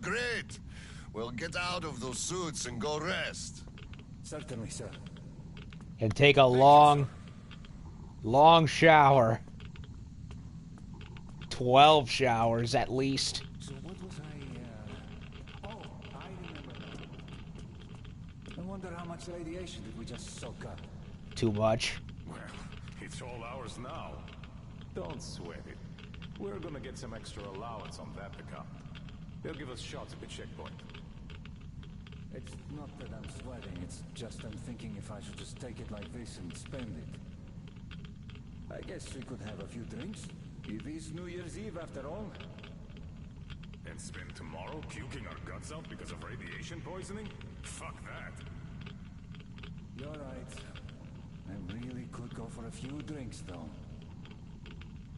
Great. Well, get out of those suits and go rest. Certainly, sir. And take a long shower. 12 showers at least. So what was Oh, I remember now. I wonder how much radiation did we just soak up? Too much. Well, it's all ours now. Don't sweat it. We're gonna get some extra allowance on that account. They'll give us shots at the checkpoint. It's not that I'm sweating, it's just I'm thinking if I should just take it like this and spend it. I guess we could have a few drinks. It is New Year's Eve after all. And spend tomorrow puking our guts out because of radiation poisoning? Fuck that. You're right. I really could go for a few drinks, though.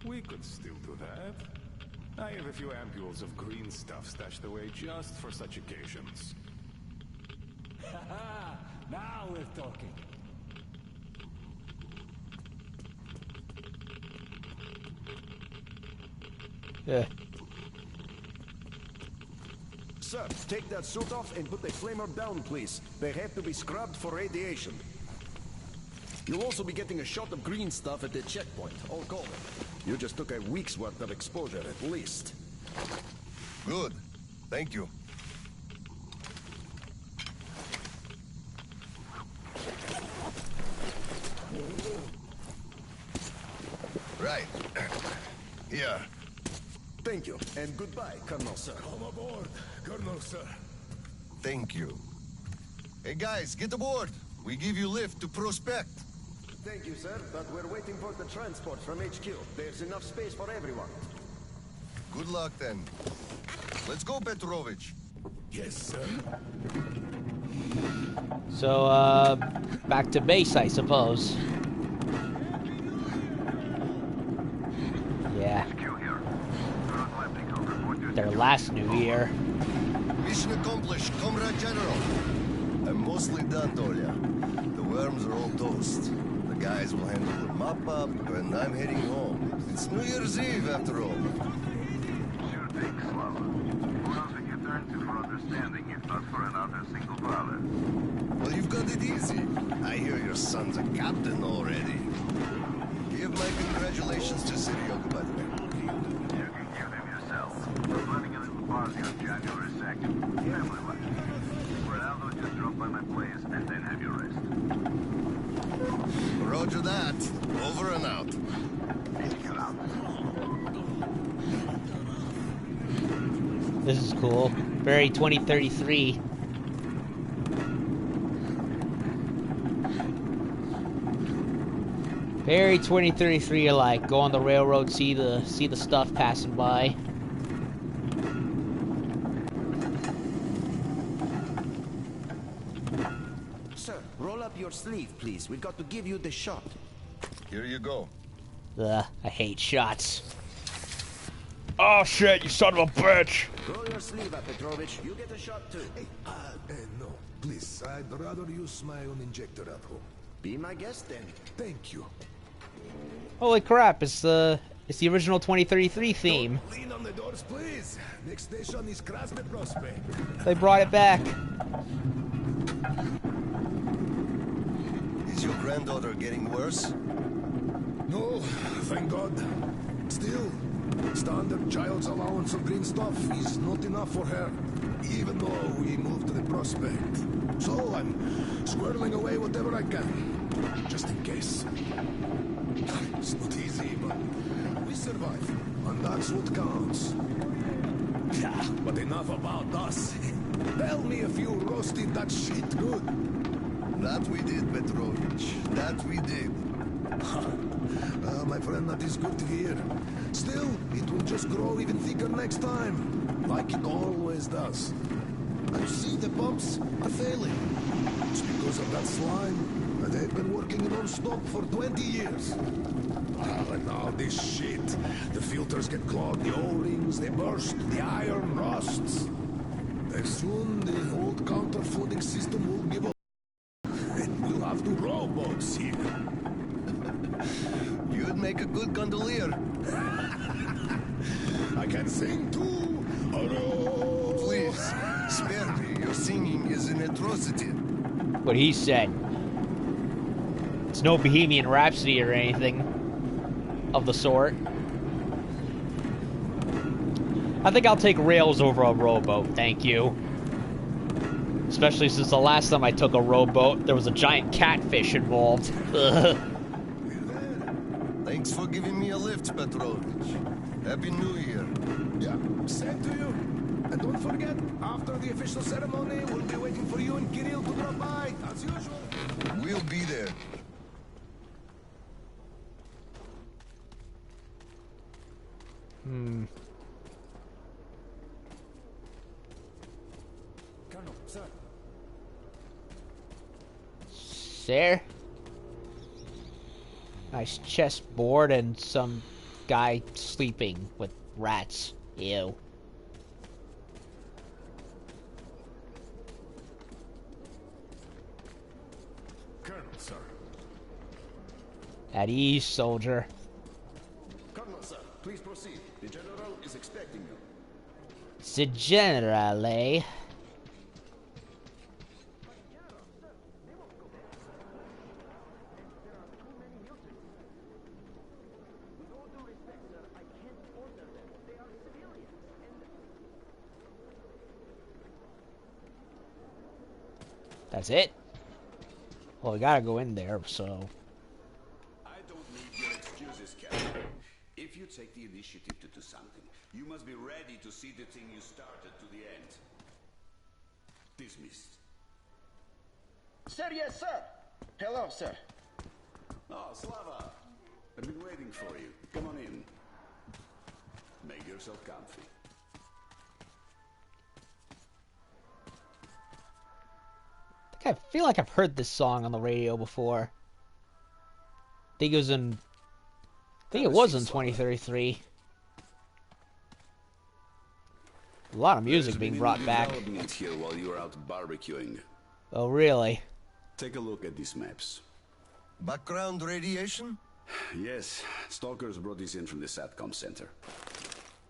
We could still do that. I have a few ampules of green stuff stashed away just for such occasions. Haha! Now we're talking. Yeah. Sir, take that suit off and put the flamer down, please. They have to be scrubbed for radiation. You'll also be getting a shot of green stuff at the checkpoint, all covered. You just took a week's worth of exposure, at least. Good. Thank you. Right. Here. Thank you, and goodbye, Colonel, sir. Come aboard, Colonel, sir. Thank you. Hey guys, get aboard. We give you lift to Prospect. Thank you, sir, but we're waiting for the transport from HQ. There's enough space for everyone. Good luck then. Let's go, Petrovich. Yes, sir. So, back to base, I suppose. Yeah. Their last New Year. Mission accomplished, Comrade General. I'm mostly done, Tolia. The worms are all toast. The guys will handle the mop-up, and I'm heading home. It's New Year's Eve, after all. Sure thing, Slava. Who else would you turn to for understanding if not for another single father? Well, you've got it easy. I hear your son's a captain already. Give my congratulations to Siryoko, by the way. You can give them yourself. We're planning a little party on January 2nd. Family-wise. For Aldo, just drop by my place and then have your rest. Roger that. Over and out. Get out. This is cool. Very 2033. Very 2033 alike. Go on the railroad, see the stuff passing by. Sir, roll up your sleeve, please. We've got to give you the shot. Here you go. Ugh, I hate shots. Oh shit, you son of a bitch! Roll your sleeve up, Petrovich. You get a shot too. Hey, no. Please, I'd rather use my own injector at home. Be my guest then. Thank you. Holy crap, it's the original 2033 theme. Don't lean on the doors, please. Next station is Krasny Prospect. They brought it back. Is your granddaughter getting worse? No, thank God. Still, standard child's allowance of green stuff is not enough for her, even though we moved to the prospect. So I'm squirreling away whatever I can, just in case. It's not easy, but we survive, and that's what counts. Yeah, but enough about us. Tell me if you roasted that shit good. That we did, Petrovich. That we did. My friend, that is good to hear. Still, it will just grow even thicker next time, like it always does. And see, the pumps are failing. It's because of that slime, and they've been working non-stop for 20 years. And now this shit. The filters get clogged, the O-rings, they burst, the iron rusts. And soon, the old counter-flooding system will give up. And we'll have two rowboats here. You'd make a good gondolier. I can sing too. Hurrah! Please, spare me. Your singing is an atrocity. What he said. It's no Bohemian Rhapsody or anything of the sort. I think I'll take rails over a rowboat, thank you. Especially since the last time I took a rowboat, there was a giant catfish involved. Thanks for giving me a lift, Petrovich. Happy New Year. Yeah, same to you. And don't forget, after the official ceremony, we'll be waiting for you and Kirill to drop by, as usual. We'll be there. Colonel, sir. There. Nice chessboard and some guy sleeping with rats. Ew. Colonel, sir. At ease, soldier. Colonel, sir. Please proceed. The general is expecting you. The general, eh? That's it? Well, we gotta go in there, so... I don't need your excuses, Captain. If you take the initiative to do something, you must be ready to see the thing you started to the end. Dismissed. Sir, yes, sir. Hello, sir. Oh, Slava. I've been waiting for you. Come on in. Make yourself comfy. I feel like I've heard this song on the radio before. I think it was in 2033. A lot of music being brought back. Development here while you were out barbecuing. Oh, really? Take a look at these maps. Background radiation? Yes, stalkers brought this in from the SATCOM center.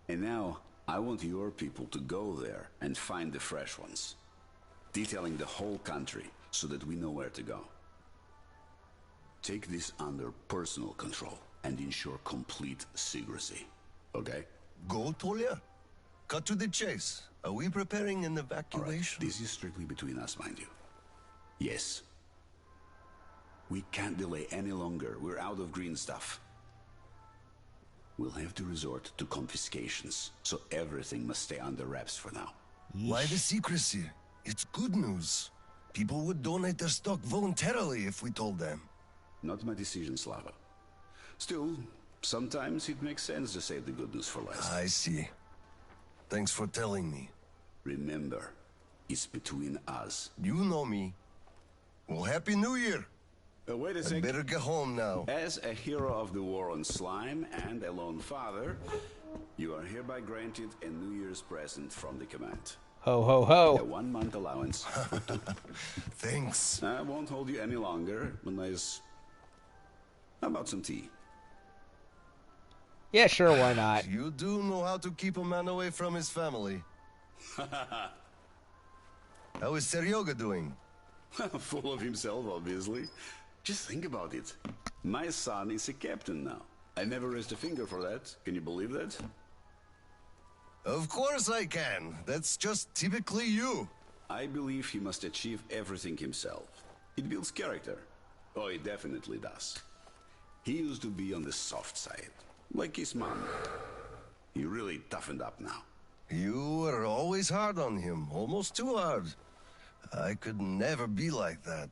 And now, I want your people to go there and find the fresh ones. Detailing the whole country so that we know where to go. Take this under personal control and ensure complete secrecy. Okay? Go, Tolia? Cut to the chase. Are we preparing an evacuation? This is strictly between us, mind you. Yes. We can't delay any longer. We're out of green stuff. We'll have to resort to confiscations, so everything must stay under wraps for now. Why the secrecy? It's good news. People would donate their stock voluntarily if we told them. Not my decision, Slava. Still, sometimes it makes sense to save the good news for last. I see. Thanks for telling me. Remember, it's between us. You know me. Well, Happy New Year! Wait a I sec. better get home now. As a hero of the war on slime and a lone father, You are hereby granted a New Year's present from the command. Ho, ho, A ho. 1-month allowance for 2. Thanks. I won't hold you any longer unless... How about some tea? Yeah, sure, why not? You do know how to keep a man away from his family. How is Seryoga doing? Full of himself, obviously. Just think about it. My son is a captain now. I never raised a finger for that. Can you believe that? Of course I can. That's just typically you. I believe he must achieve everything himself. It builds character. Oh, it definitely does. He used to be on the soft side, like his mom. He really toughened up now. You were always hard on him, almost too hard. I could never be like that.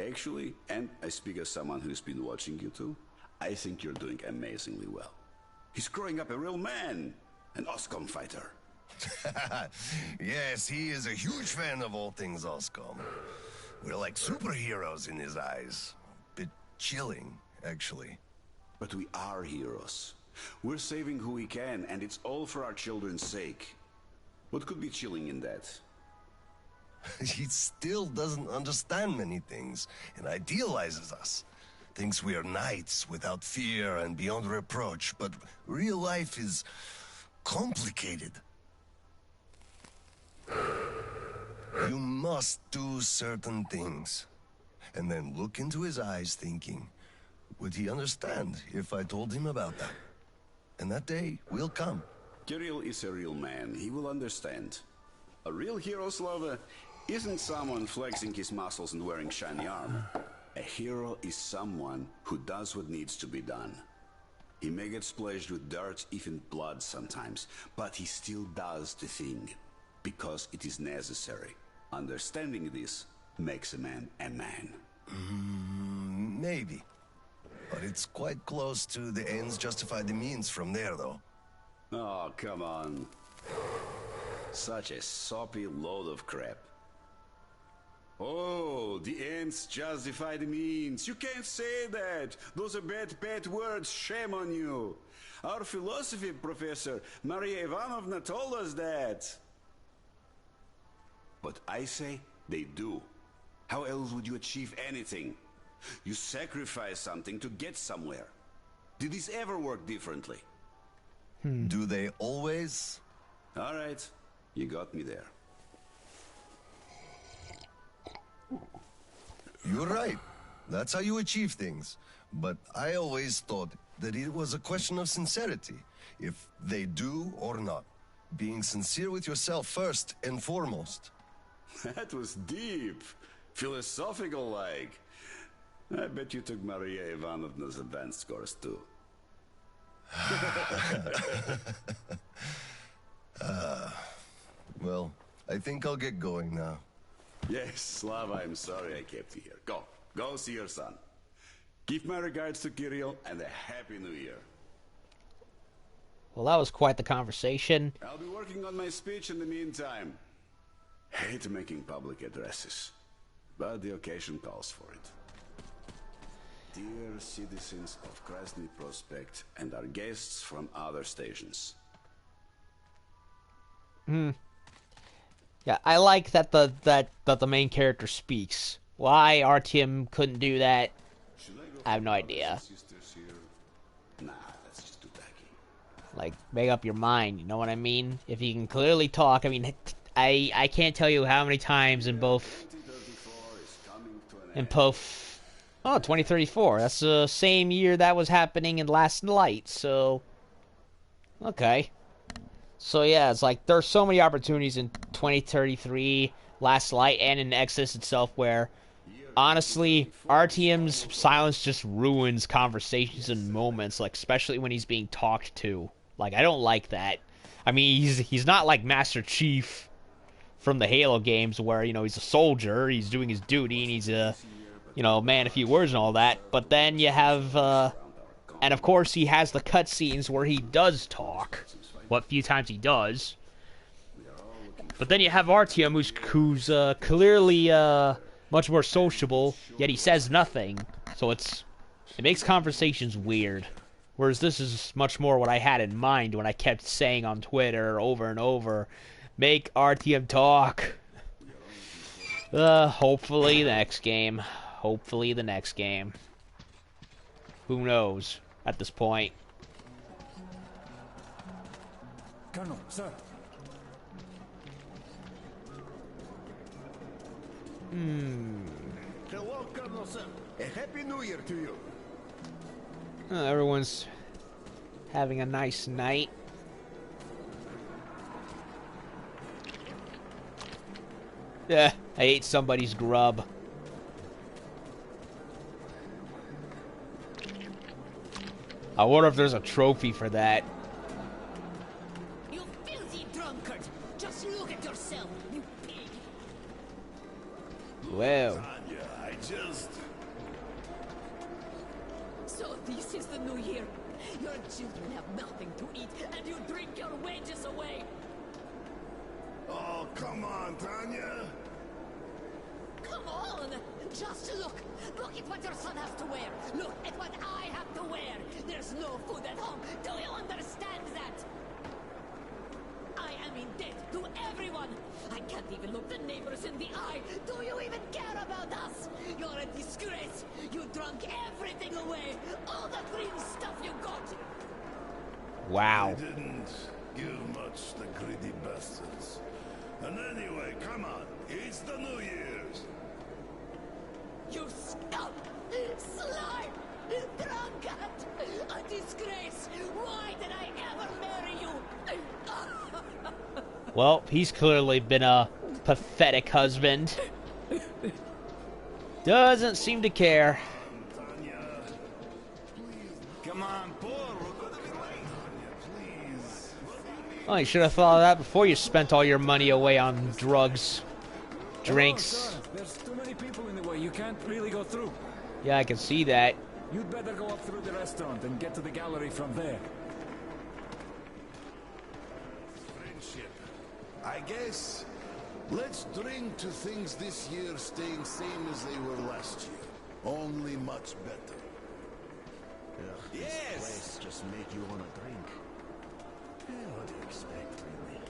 Actually, and I speak as someone who's been watching you too, I think you're doing amazingly well. He's growing up a real man, an Oscom fighter. Yes, he is a huge fan of all things Oscom. We're like superheroes in his eyes. Bit chilling, actually. But we are heroes. We're saving who we can, and it's all for our children's sake. What could be chilling in that? He still doesn't understand many things, and idealizes us. Thinks we are knights without fear and beyond reproach, but real life is complicated. You must do certain things, and then look into his eyes thinking, would he understand if I told him about that? And that day will come. Kirill is a real man. He will understand. A real hero, Slava, isn't someone flexing his muscles and wearing shiny armor. A hero is someone who does what needs to be done. He may get splashed with dirt, even blood sometimes, but he still does the thing, because it is necessary. Understanding this makes a man a man. Maybe. But it's quite close to the ends justify the means from there, though. Oh, come on. Such a soppy load of crap. Oh, the ends justify the means. You can't say that. Those are bad words. Shame on you. Our philosophy professor, Maria Ivanovna, told us that. But I say they do. How else would you achieve anything? You sacrifice something to get somewhere. Did this ever work differently? Do they always? All right, you got me there. You're right. That's how you achieve things. But I always thought that it was a question of sincerity. If they do or not. Being sincere with yourself first and foremost. That was deep. Philosophical-like. I bet you took Maria Ivanovna's advanced course too. Well, I think I'll get going now. Yes, Slava, I'm sorry I kept you here. Go see your son. Give my regards to Kirill and a Happy New Year. Well, that was quite the conversation. I'll be working on my speech in the meantime. Hate making public addresses, but the occasion calls for it. Dear citizens of Krasny Prospect and our guests from other stations. Yeah, I like that the main character speaks. Why Artyom couldn't do that, I have no idea. Nah, that's just too tacky. Like, make up your mind, you know what I mean? If you can clearly talk, I mean, I can't tell you how many times in both... Oh, 2034. That's the same year that was happening in Last Light, so... Okay. So yeah, it's like, there's so many opportunities in 2033, Last Light, and in Exodus itself where, honestly, Artyom's silence just ruins conversations and moments, like, especially when he's being talked to. Like, I don't like that. I mean, he's not like Master Chief from the Halo games where, you know, he's a soldier, he's doing his duty, and he's a, you know, man a few words and all that. But then you have, and of course he has the cutscenes where he does talk. What few times he does. But then you have Artyom, who's clearly much more sociable, yet he says nothing. So it makes conversations weird Whereas this is much more what I had in mind when I kept saying on Twitter over and over, make Artyom talk. Hopefully the next game. Hopefully the next game. Who knows at this point? Colonel, sir. Hello, Colonel, sir. A happy new year to you. Everyone's having a nice night. Yeah, I ate somebody's grub. I wonder if there's a trophy for that. You filthy drunkard! Just look at yourself, you pig! Well. Tanya, I just... So this is the new year. Your children have nothing to eat, and you drink your wages away. Oh, come on, Tanya. Come on! Just look! Look at what your son has to wear! Look at what I have to wear! There's no food at home! Do you understand that? I am in debt to everyone! I can't even look the neighbors in the eye! Do you even care about us? You're a disgrace! You drunk everything away! All the green stuff you got! Wow. They didn't give much, the greedy bastards. And anyway, come on. It's the New Year's. You scum! Slime! Drunkard! A disgrace! Why did I ever marry you? Well, he's clearly been a pathetic husband. Doesn't seem to care. Tanya, please. Come on, Paul. We're gonna be late. Tanya, please. Oh, you should have thought of that before you spent all your money away on drugs, drinks. Hello, sir. There's too many people in the way. You can't really go through. Yeah, I can see that. You'd better go up through the restaurant and get to the gallery from there. Friendship. I guess. Let's drink to things this year staying same as they were last year. Only much better. This place just make you want to drink. What do you expect, really?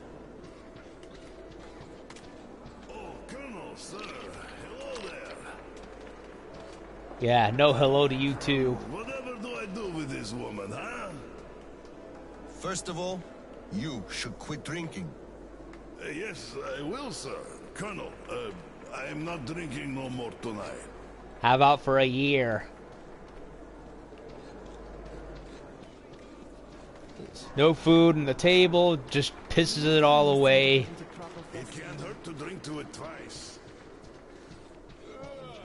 Oh, Colonel, sir. Hello there. Yeah, no hello to you too. Whatever do I do with this woman, huh? First of all, you should quit drinking. Yes, I will, sir. Colonel, I am not drinking no more tonight. How about for a year? No food on the table, just pisses it all away. It can't hurt to drink to it twice.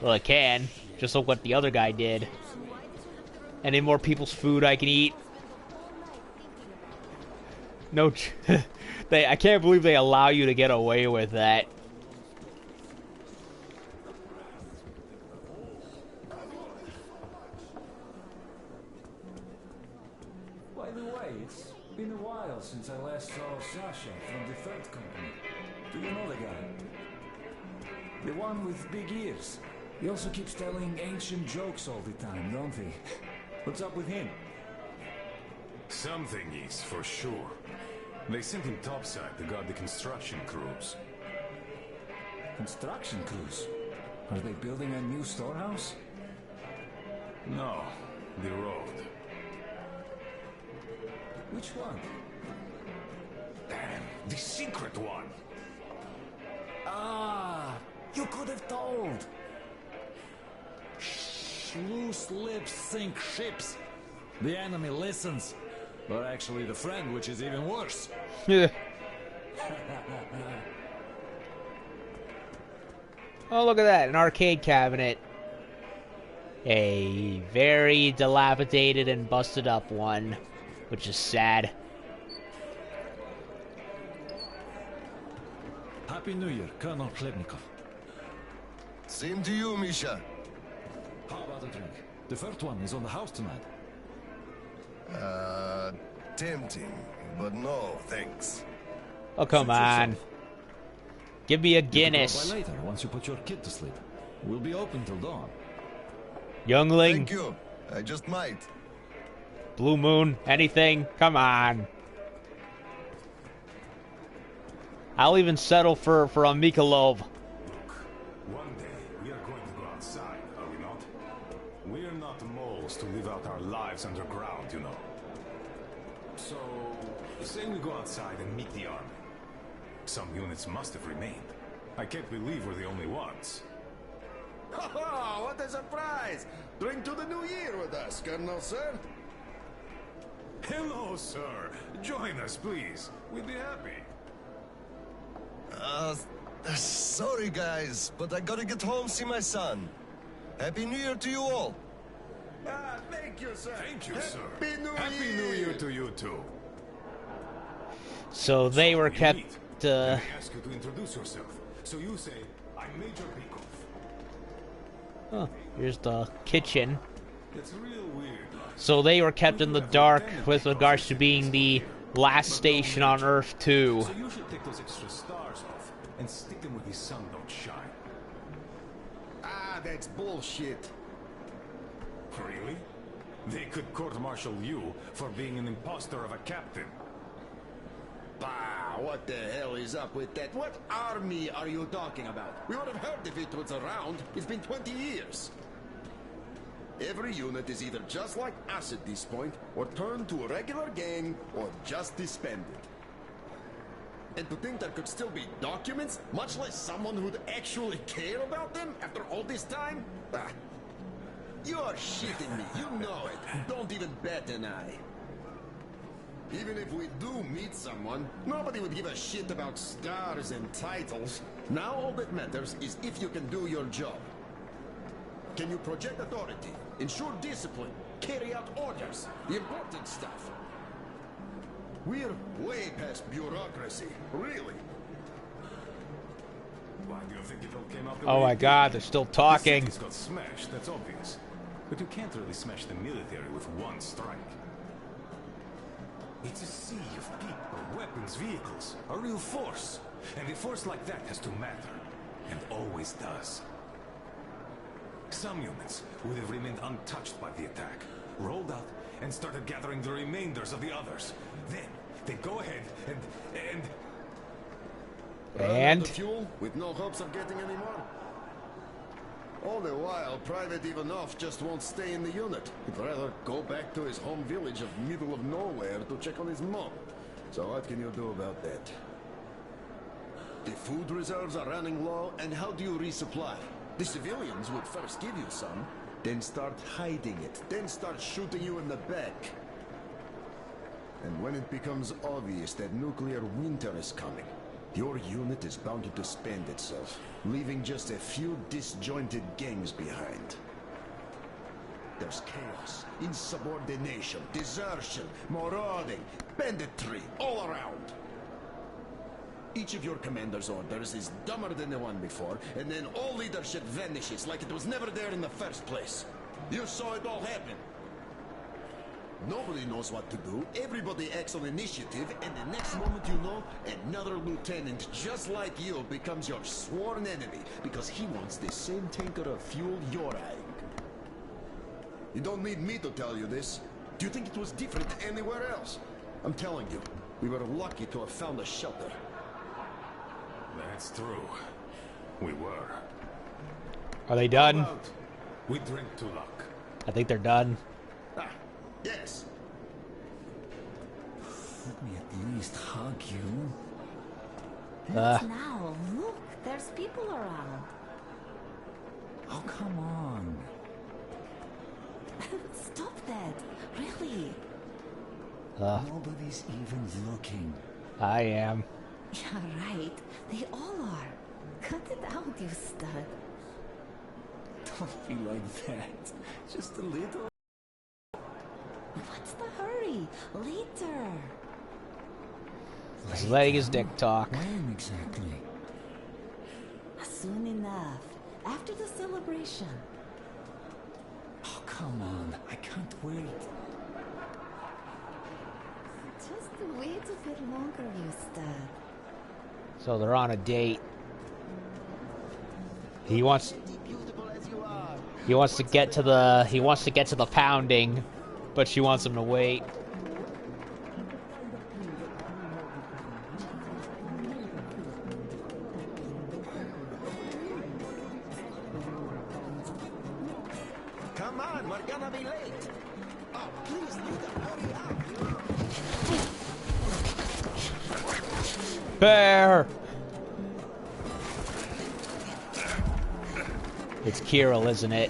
Well, it can. Just look what the other guy did. Any more people's food I can eat? No, I can't believe they allow you to get away with that. By the way, it's been a while since I last saw Sasha from the third company. Do you know the guy? The one with big ears. He also keeps telling ancient jokes all the time, don't he? What's up with him? Something is, for sure. They sent him topside to guard the construction crews. Construction crews? Are they building a new storehouse? No, the road. Which one? Damn, the secret one! Ah, you could have told. Loose lips sink ships. The enemy listens. Or actually the friend, which is even worse. Oh, look at that, an arcade cabinet. A very dilapidated and busted up one, which is sad. Happy New Year, Colonel Klebnikov. Same to you, Misha. How about a drink? The first one is on the house tonight. Tempting, but no, thanks. Oh, come on. Give me a Guinness. By later, once you put your kid to sleep. We'll be open till dawn. Youngling. Thank you. I just might. Blue Moon? Anything? Come on. I'll even settle for a Mikolov. Look, one day we are going to go outside, are we not? We're not moles to live out our lives underground, you know. So, say we go outside and meet the army. Some units must have remained. I can't believe we're the only ones. Oh, what a surprise! Drink to the new year with us, Colonel, sir. Hello, sir. Join us, please. We'd be happy. Sorry guys, but I gotta get home, see my son. Happy New Year to you all. Thank you, sir. Thank you, sir. Happy New Year to you, too. So they were kept, They ask you to introduce yourself. So you say, I'm Major Bikov. Oh, here's the kitchen. It's real weird. So they were kept in the dark with regards to being the last station on Earth, too. So you should take those extra stars off and stick them where the sun don't shine. That's bullshit. Really? They could court-martial you for being an imposter of a captain. Bah, what the hell is up with that? What army are you talking about? We would have heard if it was around. It's been 20 years. Every unit is either just like us at this point, or turned to a regular gang, or just disbanded. And to think there could still be documents, much less someone who'd actually care about them after all this time? Ah, you're shitting me, you know it. Don't even bat an eye. Even if we do meet someone, nobody would give a shit about stars and titles. Now all that matters is if you can do your job. Can you project authority, ensure discipline, carry out orders, the important stuff? We're way past bureaucracy, really. Why do you think it all came out the Oh way my it god, did? they're still talking. The city's got smashed, that's obvious. But you can't really smash the military with one strike. It's a sea of people, weapons, vehicles, a real force. And a force like that has to matter. And always does. Some units would have remained untouched by the attack, rolled out, and started gathering the remainders of the others. Then, they'd go ahead and... Run out of fuel with no hopes of getting any more? All the while, Private Ivanov just won't stay in the unit. He'd rather go back to his home village of middle of nowhere to check on his mom. So what can you do about that? The food reserves are running low, and how do you resupply? The civilians would first give you some, then start hiding it, then start shooting you in the back. And when it becomes obvious that nuclear winter is coming, your unit is bound to disband itself, leaving just a few disjointed gangs behind. There's chaos, insubordination, desertion, marauding, banditry, all around. Each of your commander's orders is dumber than the one before, and then all leadership vanishes like it was never there in the first place. You saw it all happen. Nobody knows what to do, everybody acts on initiative, and the next moment you know, another lieutenant just like you becomes your sworn enemy, because he wants the same tanker of fuel you're eyeing. You don't need me to tell you this. Do you think it was different anywhere else? I'm telling you, we were lucky to have found a shelter. That's true. We were. Are they done? We drink to luck. I think they're done. Ah, yes. Let me at least hug you. What now? Look, there's people around. Oh, come on. Stop that. Really. Nobody's even looking. I am. Yeah, right. They all are. Cut it out, you stud. Don't be like that. Just a little. What's the hurry? Later. He's letting his dick talk. When exactly? Soon enough. After the celebration. Oh, come on. I can't wait. Just wait a bit longer, you stud. So they're on a date. He wants to get to the pounding. But she wants him to wait. Come on, we're gonna be late. Oh, please, leader, hurry up. Bear! It's Kirill, isn't it?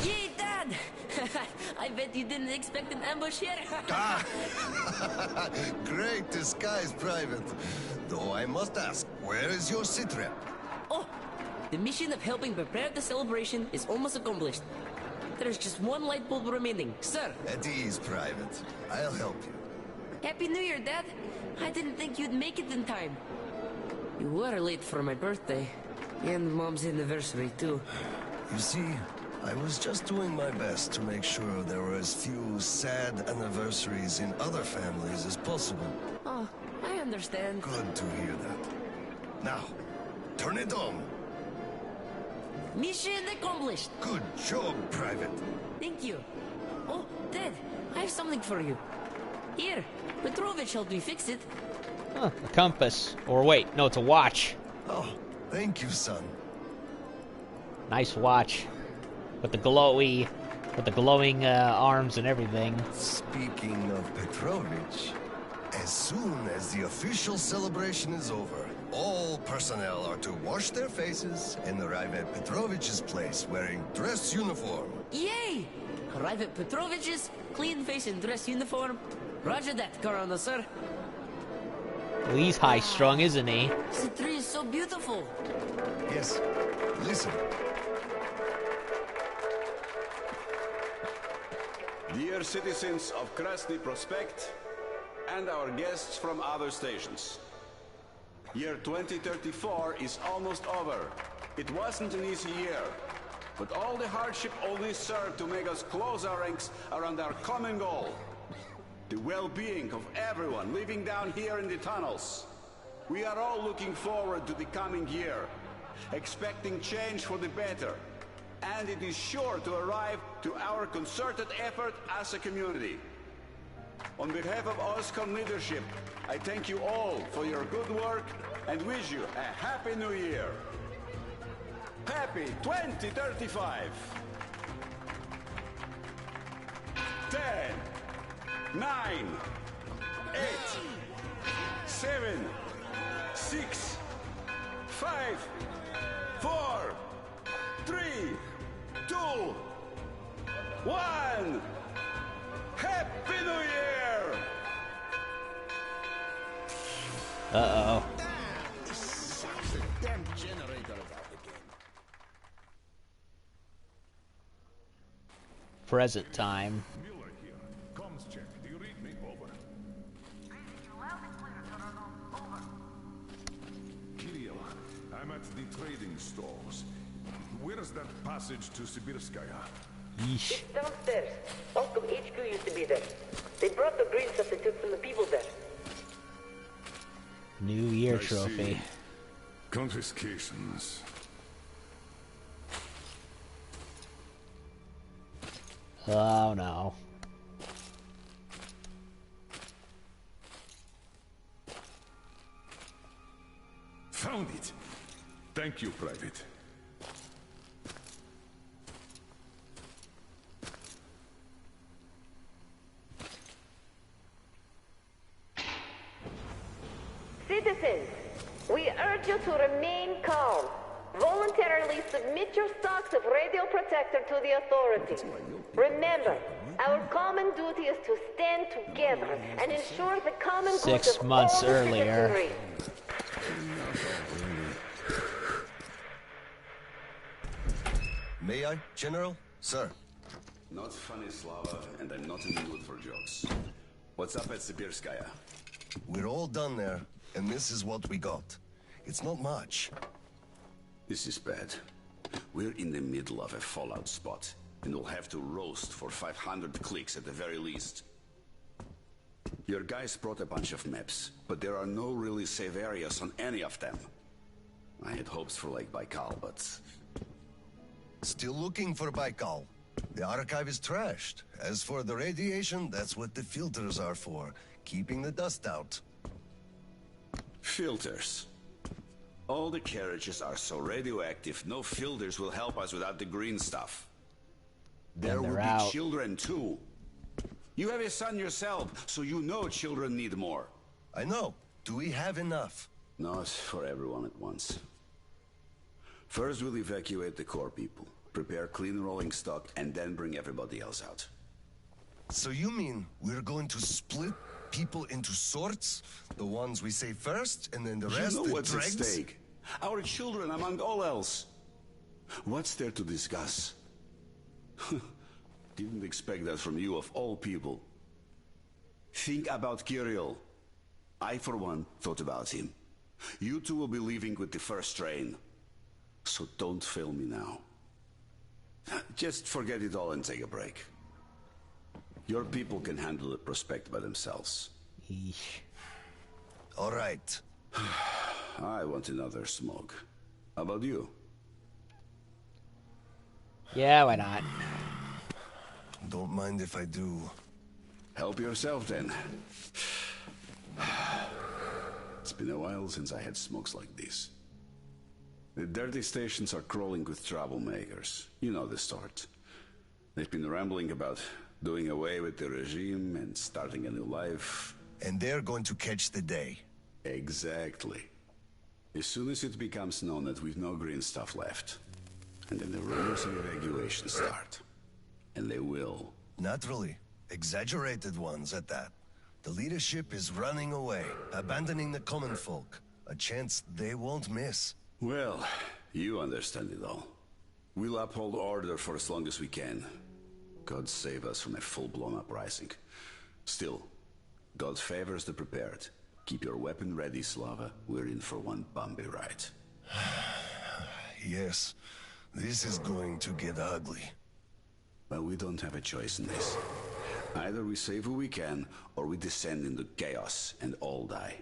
Yay, Dad! I bet you didn't expect an ambush here. Great disguise, Private. Though I must ask, where is your sitrep? Oh, the mission of helping prepare the celebration is almost accomplished. There's just one light bulb remaining, sir. At ease, Private. I'll help you. Happy New Year, Dad. I didn't think you'd make it in time. You were late for my birthday. And Mom's anniversary, too. You see, I was just doing my best to make sure there were as few sad anniversaries in other families as possible. Oh, I understand. Good to hear that. Now, turn it on. Mission accomplished. Good job, Private. Thank you. Oh, Dad, I have something for you. Here, Petrovich helped me fix it. Huh, a compass. Or wait, no, it's a watch. Oh, thank you, son. Nice watch. With the glowing arms and everything. Speaking of Petrovich, as soon as the official celebration is over, all personnel are to wash their faces and arrive at Petrovich's place wearing dress uniform. Yay! Arrive at Petrovich's, clean face and dress uniform. Roger that, Colonel, sir. Well, he's high-strung, isn't he? The tree is so beautiful. Yes, listen. Dear citizens of Krasny Prospect and our guests from other stations. Year 2034 is almost over. It wasn't an easy year, but all the hardship only served to make us close our ranks around our common goal. The well-being of everyone living down here in the tunnels. We are all looking forward to the coming year, expecting change for the better. And it is sure to arrive to our concerted effort as a community. On behalf of OSCOM leadership, I thank you all for your good work and wish you a Happy New Year. Happy 2035! 10, 9, 8, 7, 6, 5, 4, 3, 2, 1! Happy New Year! Uh-oh. Damn generator about again. Present time. Miller here. Comms check. Do you read me? Over. Kirill, I'm at the trading stalls. Where's that passage to Sibirskaya? Yeesh. It's downstairs. Oscom HQ used to be there. They brought the green stuff they took from the people there. New Year I trophy. see. Confiscations. Oh no. Found it. Thank you, Private. Citizens, we urge you to remain calm. Voluntarily submit your stocks of radio protector to the authorities. Remember, our common duty is to stand together and ensure the common good 6 of months all the earlier. citizenry. May I, General? Sir. Not funny, Slava, and I'm not in the mood for jokes. What's up at Sibirskaya? We're all done there, and this is what we got. It's not much. This is bad. We're in the middle of a fallout spot, and we'll have to roast for 500 clicks at the very least. Your guys brought a bunch of maps, but there are no really safe areas on any of them. I had hopes for Lake Baikal, but... Still looking for Baikal. The archive is trashed. As for the radiation, that's what the filters are for. Keeping the dust out. Filters. All the carriages are so radioactive, no filters will help us without the green stuff. There will be children too. You have a son yourself, so you know children need more. I know. Do we have enough? Not for everyone at once. First we'll evacuate the core people, prepare clean rolling stock, and then bring everybody else out. So you mean we're going to split people into sorts? The ones we save first, and then the rest You know what's at dregs? stake. Our children among all else. What's there to discuss? Didn't expect that from you of all people. Think about Kirill. I, for one, thought about him. You two will be leaving with the first train. So don't fail me now. Just forget it all and take a break. Your people can handle the prospect by themselves. Yeesh. All right. I want another smoke. How about you? Yeah, why not? Don't mind if I do. Help yourself then. It's been a while since I had smokes like this. The dirty stations are crawling with troublemakers. You know the sort. They've been rambling about doing away with the regime and starting a new life. And they're going to catch the day. Exactly. As soon as it becomes known that we've no green stuff left, and then the rumors of evacuation start. And they will. Naturally. Exaggerated ones at that. The leadership is running away, abandoning the common folk. A chance they won't miss. Well, you understand it all. We'll uphold order for as long as we can. God save us from a full-blown uprising. Still, God favors the prepared. Keep your weapon ready, Slava. We're in for one bumpy ride. Yes, this is going to get ugly. Well, we don't have a choice in this. Either we save who we can, or we descend into chaos and all die.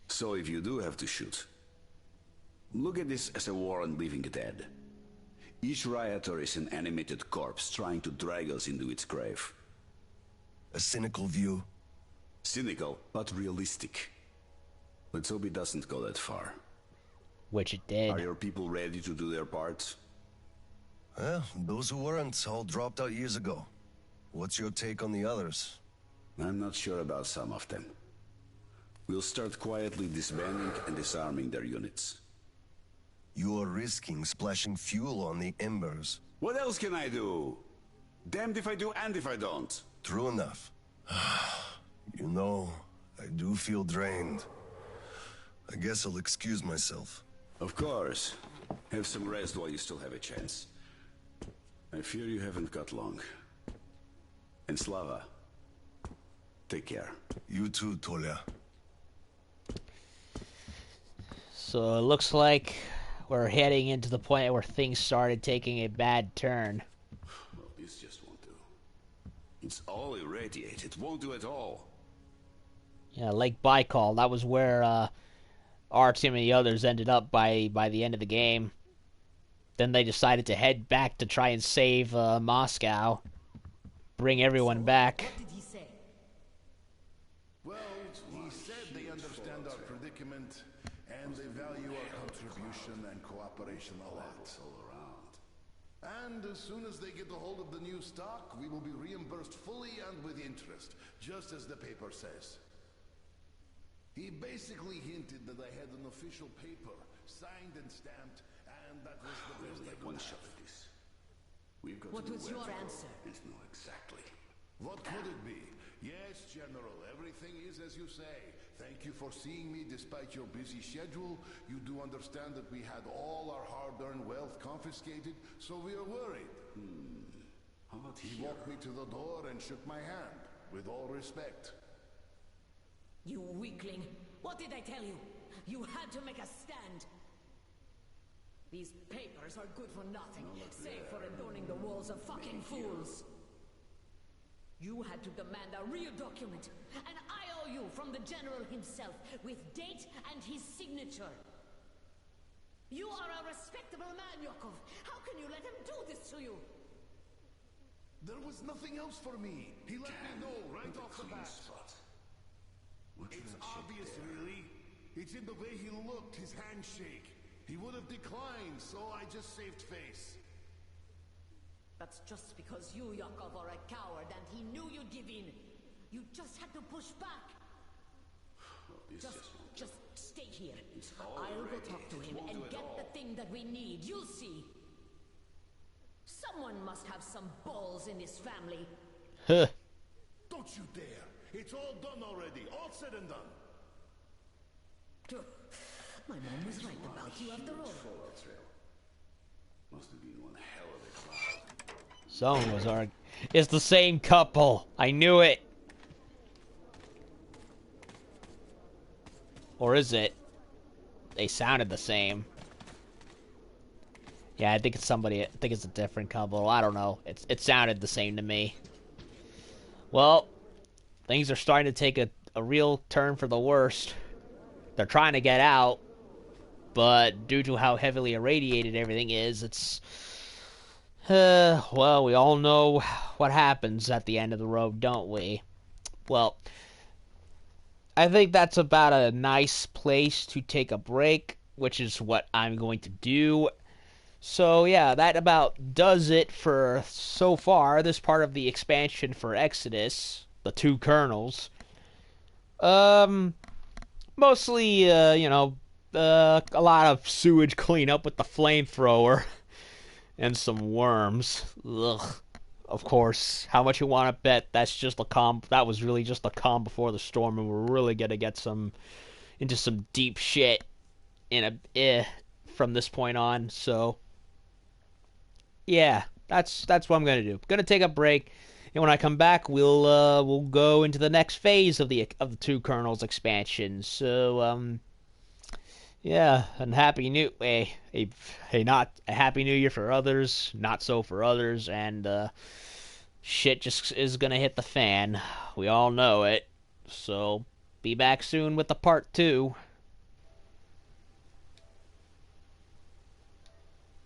So if you do have to shoot, look at this as a war on living dead. Each rioter is an animated corpse trying to drag us into its grave. A cynical view. Cynical, but realistic. Let's hope it doesn't go that far. Which it did. Are your people ready to do their part? Well, those who weren't all dropped out years ago. What's your take on the others? I'm not sure about some of them. We'll start quietly disbanding and disarming their units. You are risking splashing fuel on the embers. What else can I do? Damned if I do and if I don't. True enough. You know, I do feel drained. I guess I'll excuse myself. Of course. Have some rest while you still have a chance. I fear you haven't got long. And Slava, take care. You too, Tolia. So it looks like we're heading into the point where things started taking a bad turn. Well, this just won't do. It's all irradiated. Won't do at all. Yeah, Lake Baikal. That was where Artyom and the others ended up by the end of the game. Then they decided to head back to try and save Moscow. Bring everyone back. What did he say? Well, he said they understand our predicament and they value our contribution and cooperation a lot. And as soon as they get a hold of the new stock, we will be reimbursed fully and with interest, just as the paper says. He basically hinted that I had an official paper, signed and stamped, and that was the best I could One have. shot at this. We've got What to was your answer? And know exactly. What could it be? Yes, General, everything is as you say. Thank you for seeing me despite your busy schedule. You do understand that we had all our hard-earned wealth confiscated, so we are worried. How about He here? walked me to the door and shook my hand, with all respect. You weakling! What did I tell you? You had to make a stand! These papers are good for nothing, save for adorning the walls of fucking fools! You had to demand a real document, an IOU from the General himself, with date and his signature. You are a respectable man, Yakov. How can you let him do this to you? There was nothing else for me. He let me know right off the bat. It's obvious, really. It's in the way he looked, his handshake. He would have declined, so I just saved face. That's just because you, Yakov, are a coward and he knew you'd give in. You just had to push back. Just stay here. I'll go talk to him and get the thing that we need. You'll see. Someone must have some balls in this family. Huh. Don't you dare. It's all done already. All said and done. My mom was right about you after all. Must have been one hell of a crowd. Someone was arguing. It's the same couple. I knew it. Or is it? They sounded the same. Yeah, I think it's somebody. I think it's a different couple. I don't know. It sounded the same to me. Well, things are starting to take a real turn for the worst. They're trying to get out, but due to how heavily irradiated everything is, it's... well, we all know what happens at the end of the road, don't we? Well, I think that's about a nice place to take a break, which is what I'm going to do. So, yeah, that about does it for, so far, this part of the expansion for Exodus, the two Colonels. Mostly, you know, a lot of sewage cleanup with the flamethrower. And some worms. Ugh. Of course, how much you want to bet that's just a calm. That was really just a calm before the storm, and we're really gonna get into some deep shit from this point on. So, yeah, that's what I'm gonna do. Gonna take a break, and when I come back, we'll go into the next phase of the two Colonels expansion. So, yeah, and happy new not a happy new year for others, not so for others, and shit just is gonna hit the fan. We all know it. So be back soon with the part 2.